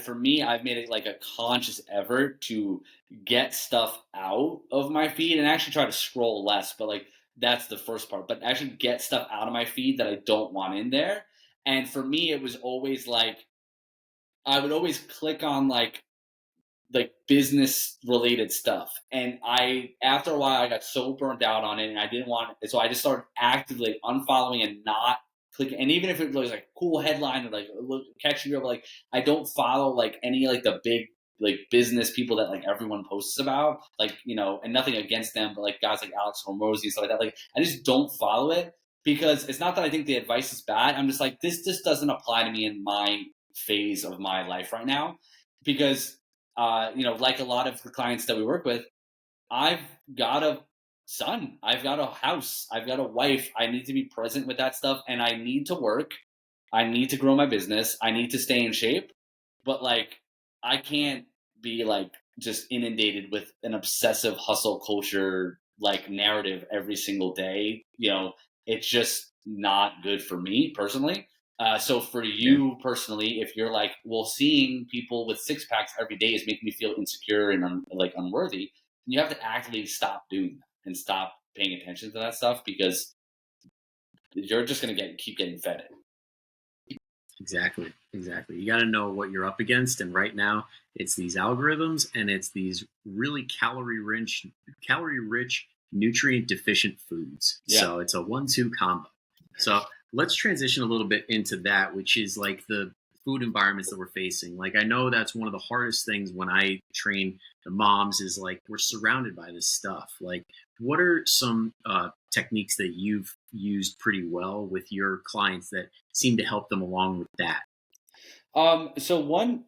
for me, I've made it like a conscious effort to get stuff out of my feed and actually try to scroll less. But like, that's the first part, but actually get stuff out of my feed that I don't want in there. And for me, it was always like, I would always click on like business related stuff. And after a while, I got so burnt out on it and I didn't want it. So I just started actively unfollowing and not clicking. And even if it was like a cool headline or like catchy, or like, I don't follow like any like the big like business people that like everyone posts about, like, and nothing against them, but like guys like Alex Hormozy and stuff like that. Like, I just don't follow it, because it's not that I think the advice is bad. I'm just like, this just doesn't apply to me in my phase of my life right now. Because like a lot of the clients that we work with, I've got a son, I've got a house, I've got a wife. I need to be present with that stuff, and I need to work. I need to grow my business. I need to stay in shape. But like, I can't be like just inundated with an obsessive hustle culture like narrative every single day. It's just not good for me personally. So for you personally, if you're like, well, seeing people with six packs every day is making me feel insecure and unworthy, you have to actively stop doing that and stop paying attention to that stuff, because you're just going to keep getting fed it. Exactly. You got to know what you're up against. And right now it's these algorithms, and it's these really calorie rich, nutrient deficient foods. Yeah. So it's a 1-2 combo. So let's transition a little bit into that, which is like the food environments that we're facing. Like, I know that's one of the hardest things when I train the moms, is like, we're surrounded by this stuff. Like, what are some techniques that you've used pretty well with your clients that seem to help them along with that? So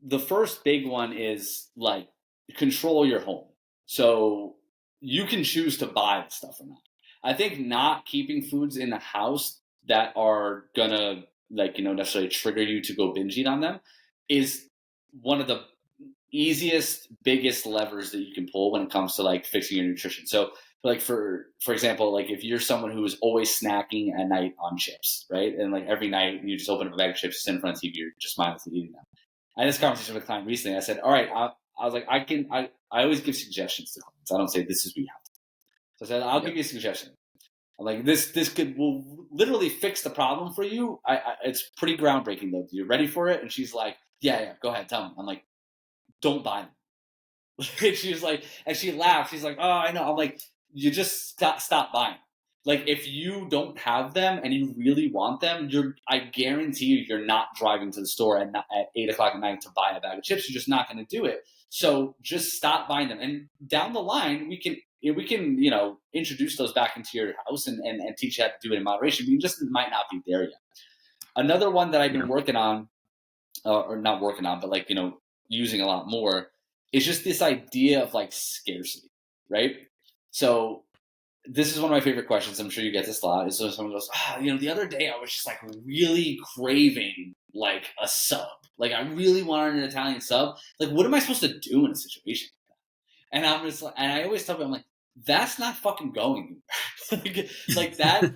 the first big one is like, control your home. So you can choose to buy the stuff or not. I think not keeping foods in the house that are gonna necessarily trigger you to go binge eat on them is one of the easiest, biggest levers that you can pull when it comes to like fixing your nutrition. So like for example, like if you're someone who is always snacking at night on chips, right? And like every night you just open up a bag of chips, sit in front of the TV, you're just mindlessly eating them. I had this conversation with a client recently. I said, all right, I was like, I always give suggestions to clients. I don't say this is what you have to do. So I said, I'll give you a suggestion. I'm like, this will literally fix the problem for you. It's pretty groundbreaking though. You ready for it? And she's like, yeah, go ahead, tell me. I'm like, don't buy them. She's like, and she laughed. She's like, oh, I know. I'm like, you just stop buying. Like, if you don't have them and you really want them, I guarantee you're not driving to the store at 8 o'clock at night to buy a bag of chips. You're just not going to do it. So just stop buying them. And down the line, we can introduce those back into your house and teach you how to do it in moderation. But you just might not be there yet. Another one that I've been working on, or not working on, but like, using a lot more, is just this idea of like scarcity, right? So this is one of my favorite questions. I'm sure you get this a lot. Is so someone goes, the other day I was just like really craving like a sub. Like, I really wanted an Italian sub. Like, what am I supposed to do in a situation like that? And I'm just like, and I always tell them, I'm like, that's not fucking going anywhere. like that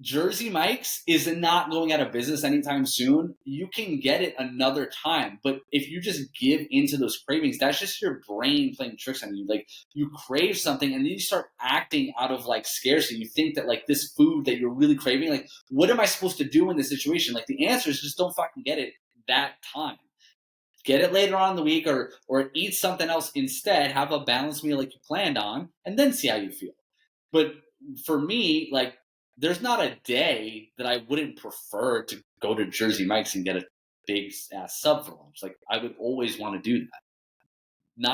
Jersey Mike's is not going out of business anytime soon. You can get it another time, but if you just give into those cravings, that's just your brain playing tricks on you. Like, you crave something and then you start acting out of like scarcity. You think that like this food that you're really craving, like, what am I supposed to do in this situation? Like, the answer is just don't fucking get it that time. Get it later on in the week, or eat something else instead. Have a balanced meal like you planned on, and then see how you feel. But for me, like, there's not a day that I wouldn't prefer to go to Jersey Mike's and get a big ass sub for lunch. Like, I would always want to do that.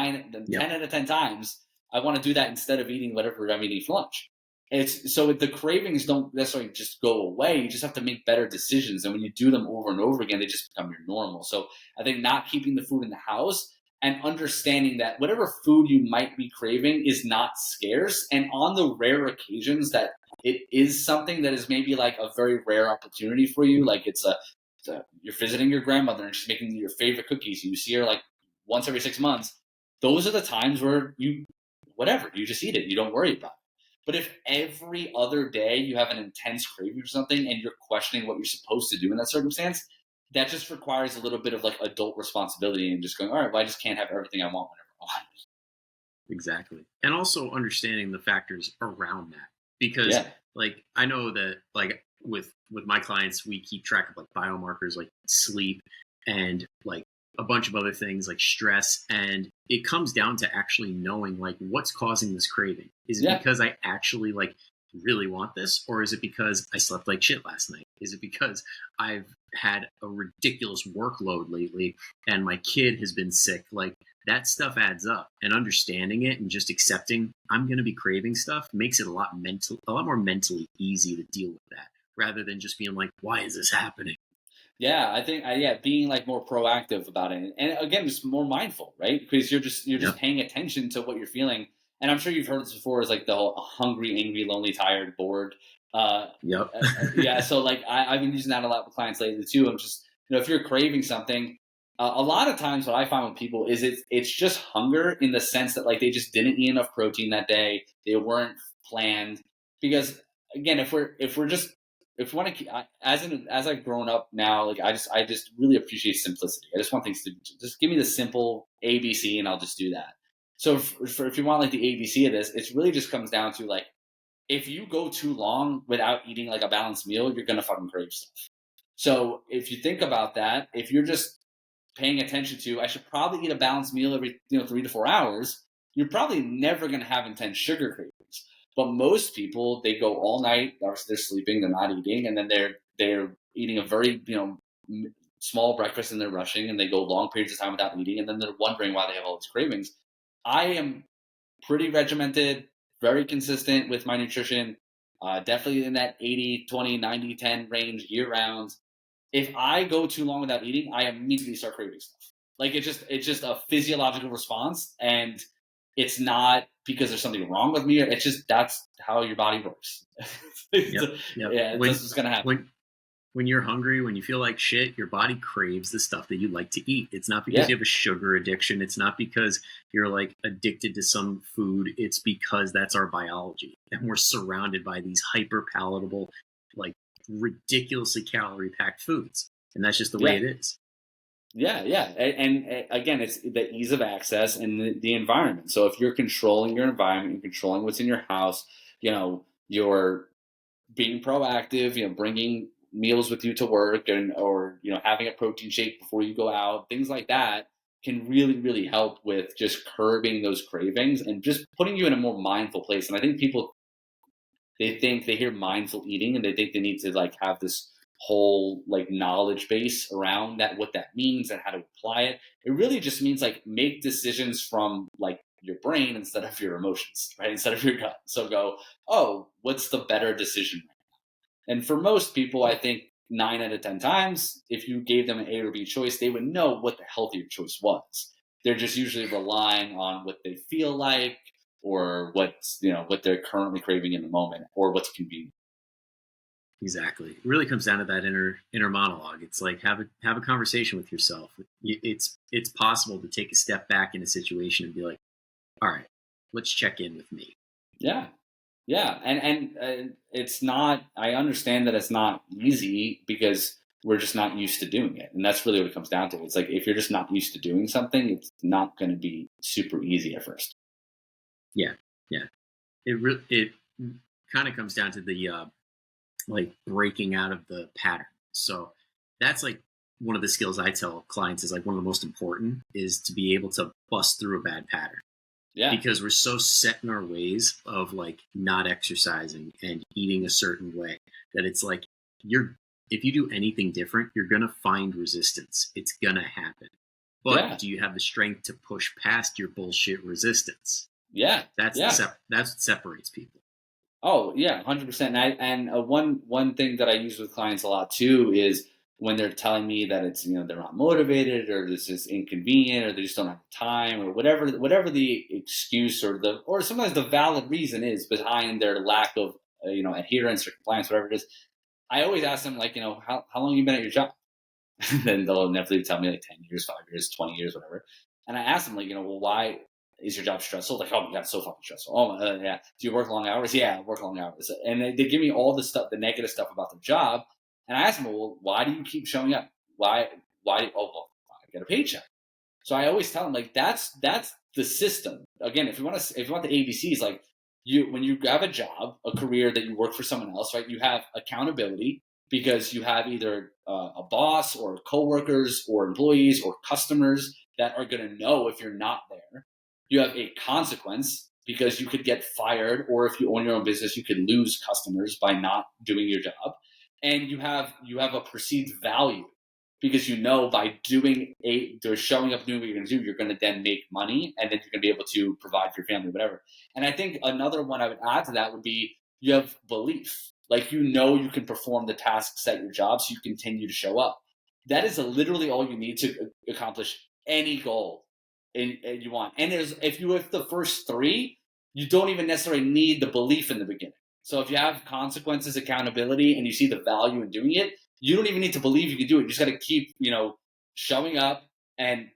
10 out of 10 times, I want to do that instead of eating whatever I'm eating for lunch. It's so the cravings don't necessarily just go away. You just have to make better decisions, and when you do them over and over again, they just become your normal. So I think not keeping the food in the house and understanding that whatever food you might be craving is not scarce, and on the rare occasions that it is something that is maybe like a very rare opportunity for you, like you're visiting your grandmother and she's making your favorite cookies, you see her like once every 6 months. Those are the times where you just eat it. You don't worry about it. But if every other day you have an intense craving for something and you're questioning what you're supposed to do in that circumstance, that just requires a little bit of like adult responsibility and just going, all right, well, I just can't have everything I want whenever I want. Exactly. And also understanding the factors around that. Because like, I know that like with my clients, we keep track of like biomarkers like sleep and like a bunch of other things like stress, and it comes down to actually knowing like what's causing this craving. Is it because I actually like really want this, or is it because I slept like shit last night? Is it because I've had a ridiculous workload lately and my kid has been sick? Like, that stuff adds up, and understanding it and just accepting I'm going to be craving stuff makes it a lot more mentally easy to deal with that, rather than just being like, why is this happening? Yeah, I think being like more proactive about it, and again, just more mindful, right? Because you're just paying attention to what you're feeling. And I'm sure you've heard this before, is like the whole hungry, angry, lonely, tired, bored. Yeah. So like I've been using that a lot with clients lately too. I'm just, if you're craving something, a lot of times what I find with people is it's just hunger, in the sense that like they just didn't eat enough protein that day. They weren't planned. Because again, if we want to, as I've grown up now, like I just really appreciate simplicity. I just want things to just give me the simple ABC, and I'll just do that. So if you want like the ABC of this, it really just comes down to like, if you go too long without eating like a balanced meal, you're gonna fucking crave stuff. So if you think about that, if you're just paying attention to, I should probably eat a balanced meal every 3 to 4 hours, you're probably never gonna have intense sugar cravings. But most people, they go all night. Obviously, they're sleeping, they're not eating, and then they're eating a very small breakfast, and they're rushing, and they go long periods of time without eating, and then they're wondering why they have all these cravings. I am pretty regimented, very consistent with my nutrition, definitely in that 80, 20, 90, 10 range year round. If I go too long without eating, I immediately start craving stuff. Like, it's just a physiological response, and it's not because there's something wrong with me. It's just that's how your body works. Yeah, this is gonna happen. When you're hungry, when you feel like shit, your body craves the stuff that you like to eat. It's not because you have a sugar addiction. It's not because you're like addicted to some food. It's because that's our biology, and we're surrounded by these hyper palatable, like ridiculously calorie packed foods, and that's just the way it is. Yeah. And again, it's the ease of access and the environment. So if you're controlling your environment and controlling what's in your house, you're being proactive, bringing meals with you to work, or having a protein shake before you go out, things like that can really, really help with just curbing those cravings and just putting you in a more mindful place. And I think people They think they hear mindful eating and they think they need to like have this whole like knowledge base around that, what that means and how to apply it. It really just means like make decisions from like your brain instead of your emotions, right? Instead of your gut. So go, oh, what's the better decision? And for most people, I think 9 out of 10 times, if you gave them an A or B choice, they would know what the healthier choice was. They're just usually relying on what they feel like or what's, what they're currently craving in the moment or what's convenient. Exactly. It really comes down to that inner monologue. It's like have a conversation with yourself. It's possible to take a step back in a situation and be like, all right, let's check in with me. Yeah. Yeah, and it's not. I understand that it's not easy because we're just not used to doing it, and that's really what it comes down to. It's like if you're just not used to doing something, it's not going to be super easy at first. Yeah, yeah. It kind of comes down to the like breaking out of the pattern. So that's like one of the skills I tell clients is like one of the most important is to be able to bust through a bad pattern. Yeah. Because we're so set in our ways of like not exercising and eating a certain way that it's like if you do anything different, you're gonna find resistance. It's gonna happen. But do you have the strength to push past your bullshit resistance? Yeah. That's what separates people. Oh yeah, 100%. And one thing that I use with clients a lot too is when they're telling me that it's they're not motivated or this is inconvenient or they just don't have time or whatever the excuse or sometimes the valid reason is behind their lack of adherence or compliance, whatever it is. I always ask them like how long have you been at your job? And then they'll inevitably tell me like 10 years, 5 years, 20 years, whatever. And I ask them like well, why is your job stressful? Like, oh my god, it's so fucking stressful. Oh yeah. Do you work long hours? Yeah, I work long hours. And they give me all the stuff, the negative stuff about their job. And I ask them, well, why do you keep showing up? Why? Oh, well, I get a paycheck. So I always tell them like that's the system. Again, if you want the ABCs, like when you have a job, a career that you work for someone else, right? You have accountability because you have either a boss or coworkers or employees or customers that are going to know if you're not there. You have a consequence because you could get fired, or if you own your own business, you could lose customers by not doing your job. And you have a perceived value because by showing up doing what you're going to do, you're going to then make money, and then you're going to be able to provide for your family, whatever. And I think another one I would add to that would be you have belief. Like you can perform the tasks at your job, so you continue to show up. That is literally all you need to accomplish any goal you want. And if you have the first three, you don't even necessarily need the belief in the beginning. So if you have consequences, accountability, and you see the value in doing it, you don't even need to believe you can do it. You just got to keep, showing up, and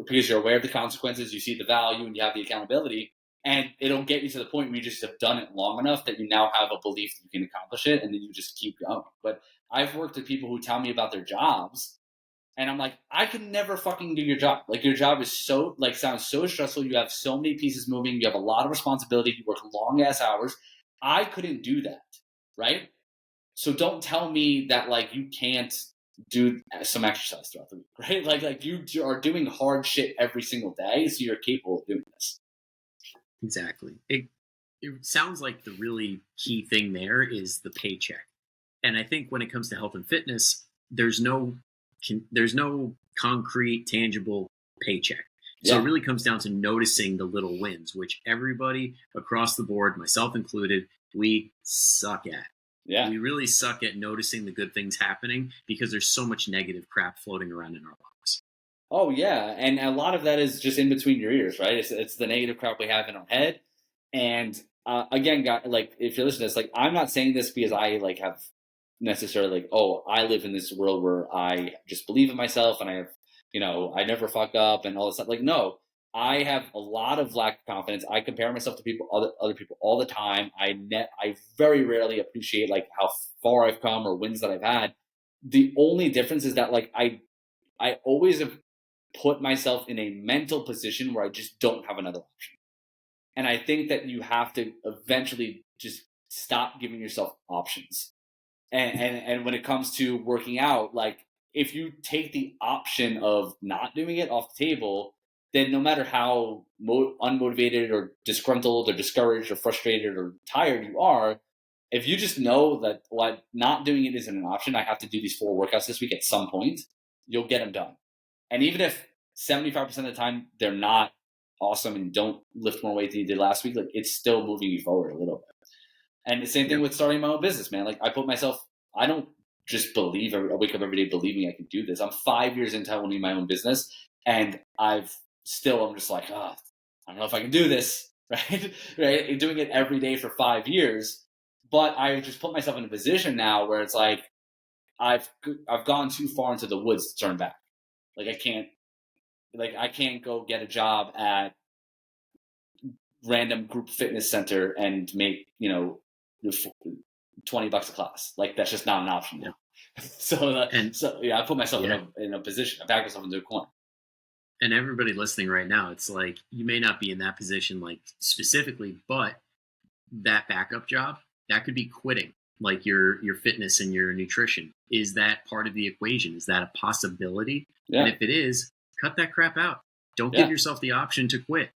because you're aware of the consequences, you see the value, and you have the accountability, and it'll get you to the point where you just have done it long enough that you now have a belief that you can accomplish it, and then you just keep going. But I've worked with people who tell me about their jobs, and I'm like, I can never fucking do your job. Like your job is sounds so stressful. You have so many pieces moving. You have a lot of responsibility. You work long ass hours. I couldn't do that, right? So don't tell me that like you can't do some exercise throughout the week, right? Like you are doing hard shit every single day, so you're capable of doing this. Exactly. It sounds like the really key thing there is the paycheck. And I think when it comes to health and fitness, there's no concrete, tangible paycheck. So it really comes down to noticing the little wins, which everybody across the board, myself included, we suck at. Yeah. We really suck at noticing the good things happening because there's so much negative crap floating around in our lives. Oh yeah, and a lot of that is just in between your ears, right? It's the negative crap we have in our head. And again, like if you're listening to this, like I'm not saying this because I like have necessarily like, oh, I live in this world where I just believe in myself and I have, I never fuck up and all this stuff. Like, no, I have a lot of lack of confidence. I compare myself to other people all the time. I very rarely appreciate like how far I've come or wins that I've had. The only difference is that like I always have put myself in a mental position where I just don't have another option. And I think that you have to eventually just stop giving yourself options. And when it comes to working out, like if you take the option of not doing it off the table, then no matter how unmotivated or disgruntled or discouraged or frustrated or tired you are, if you just know that not doing it isn't an option, I have to do these 4 workouts this week at some point, you'll get them done. And even if 75% of the time they're not awesome and don't lift more weight than you did last week, like it's still moving you forward a little bit. And the same thing with starting my own business, man. Like I don't just I wake up every day believing I can do this. I'm 5 years into owning my own business, and I'm just like, I don't know if I can do this, right? Right? And doing it every day for 5 years. But I've just put myself in a position now where it's like, I've gone too far into the woods to turn back. Like I can't go get a job at random group fitness center and make, $20 a class. Like that's just not an option now. I put myself in a position. I back myself into a corner. And everybody listening right now, it's like you may not be in that position like specifically, but that backup job, that could be quitting like your fitness and your nutrition. Is that part of the equation? Is that a possibility? Yeah. And if it is, cut that crap out. Don't give yourself the option to quit.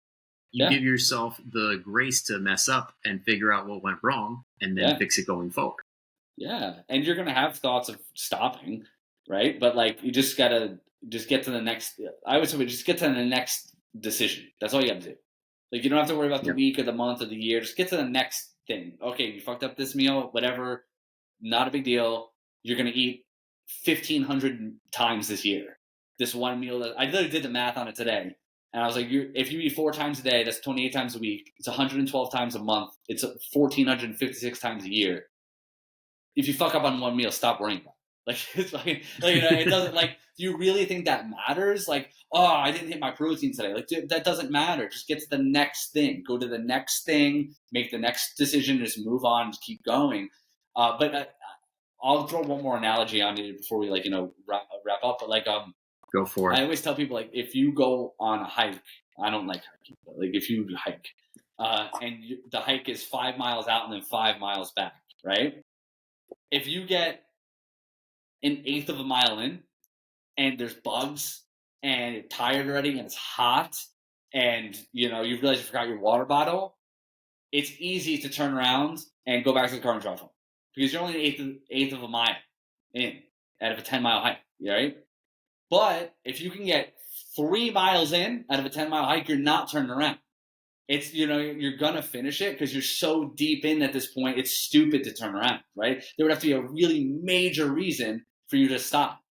You give yourself the grace to mess up and figure out what went wrong and then fix it going forward. Yeah. And you're going to have thoughts of stopping, right? But like, you just got to get to the next, I would say just get to the next decision. That's all you have to do. Like, you don't have to worry about the week or the month or the year. Just get to the next thing. Okay, you fucked up this meal, whatever. Not a big deal. You're going to eat 1,500 times this year. This one meal I literally did the math on it today. And I was like, if you eat 4 times a day, that's 28 times a week. It's 112 times a month. It's 1,456 times a year. If you fuck up on one meal, stop worrying about it. Like, it's like it doesn't, like, do you really think that matters? Like, I didn't hit my protein today. Like, dude, that doesn't matter. Just get to the next thing. Go to the next thing. Make the next decision. Just move on. Just keep going. But I'll throw one more analogy on it before we wrap up. But go for it. I always tell people, like, if you go on a hike, I don't like hiking, but like if you hike, and the hike is 5 miles out and then 5 miles back, right? If you get an eighth of a mile in and there's bugs and you're tired already and it's hot and you realize you forgot your water bottle, it's easy to turn around and go back to the car and drive home because you're only an eighth of a mile in out of a 10-mile hike, right? But if you can get 3 miles in out of a 10-mile hike, you're not turning around. It's, you're going to finish it because you're so deep in at this point, it's stupid to turn around, right? There would have to be a really major reason for you to stop.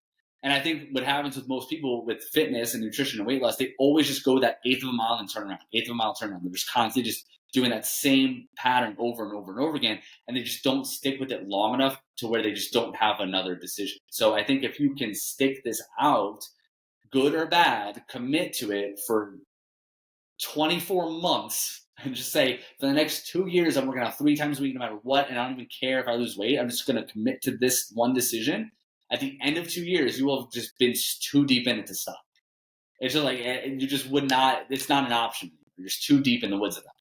And I think what happens with most people with fitness and nutrition and weight loss, they always just go that eighth of a mile and turn around, eighth of a mile, turn around. They're just constantly just doing that same pattern over and over and over again. And they just don't stick with it long enough to where they just don't have another decision. So I think if you can stick this out, good or bad, commit to it for 24 months and just say, for the next 2 years, I'm working out 3 times a week no matter what, and I don't even care if I lose weight. I'm just going to commit to this one decision. At the end of 2 years, you will have just been too deep in it to stop. It's just like, you just would not, it's not an option. You're just too deep in the woods of that.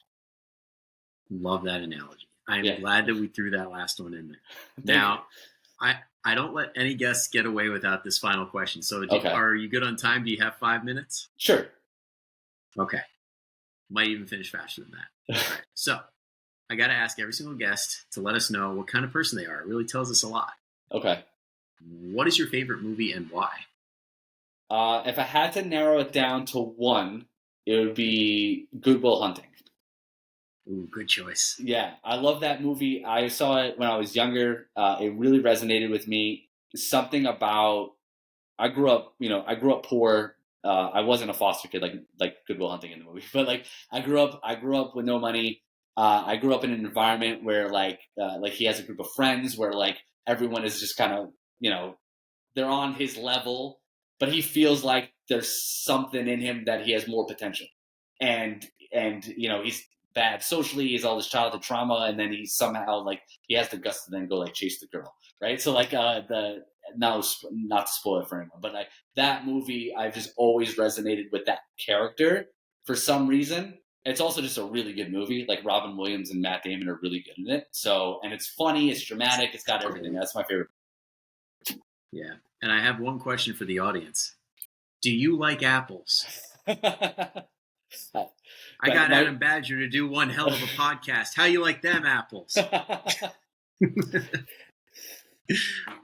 Love that analogy. I'm glad that we threw that last one in there. Now, I don't let any guests get away without this final question. So are you good on time? Do you have 5 minutes? Sure. Okay. Might even finish faster than that. All right. So I got to ask every single guest to let us know what kind of person they are. It really tells us a lot. Okay. What is your favorite movie and why? If I had to narrow it down to one, it would be Good Will Hunting. Ooh, good choice. Yeah, I love that movie. I saw it when I was younger. It really resonated with me. Something about I grew up poor. I wasn't a foster kid like Good Will Hunting in the movie, but like I grew up with no money. I grew up in an environment where like he has a group of friends where like everyone is just kind of they're on his level, but he feels like there's something in him that he has more potential, and he's bad socially, he's all this childhood trauma, and then he somehow like he has the guts to then go like chase the girl, right? So like not to spoil it for anyone, but like that movie, I've just always resonated with that character for some reason. It's also just a really good movie. Like Robin Williams and Matt Damon are really good in it. So, and it's funny, it's dramatic, it's got everything. That's my favorite. Yeah, and I have one question for the audience. Do you like apples? I got Adam Badger to do one hell of a podcast. How you like them apples?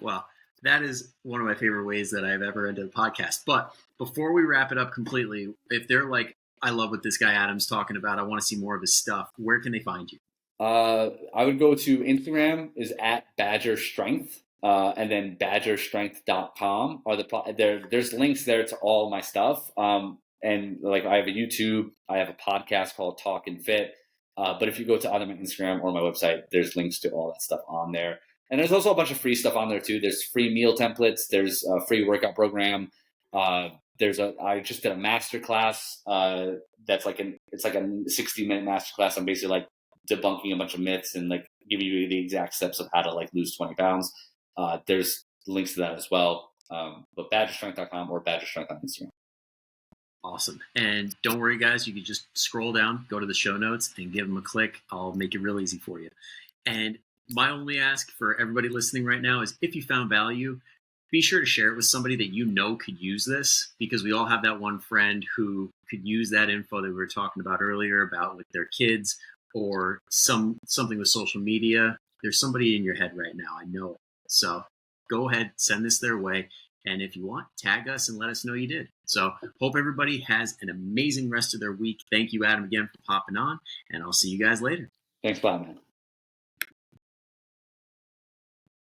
Well, that is one of my favorite ways that I've ever ended a podcast. But before we wrap it up completely, if they're like, I love what this guy Adam's talking about, I want to see more of his stuff, where can they find you? I would go to Instagram is at Badger Strength, and then badgerstrength.com are there's links there to all my stuff. And like I have a YouTube, I have a podcast called Talk and Fit. But if you go to either my Instagram or my website, there's links to all that stuff on there. And there's also a bunch of free stuff on there too. There's free meal templates. There's a free workout program. I just did a master class. It's like a 60-minute master class. I'm basically like debunking a bunch of myths and like giving you the exact steps of how to like lose 20 pounds. There's links to that as well. But badgerstrength.com or badgerstrength on Instagram. Awesome. And don't worry, guys, you can just scroll down, go to the show notes and give them a click. I'll make it real easy for you. And my only ask for everybody listening right now is if you found value, be sure to share it with somebody that you know could use this, because we all have that one friend who could use that info that we were talking about earlier about with their kids or something with social media. There's somebody in your head right now. I know it. So go ahead, send this their way. And if you want, tag us and let us know you did. So hope everybody has an amazing rest of their week. Thank you, Adam, again for popping on, and I'll see you guys later. Thanks a lot, man.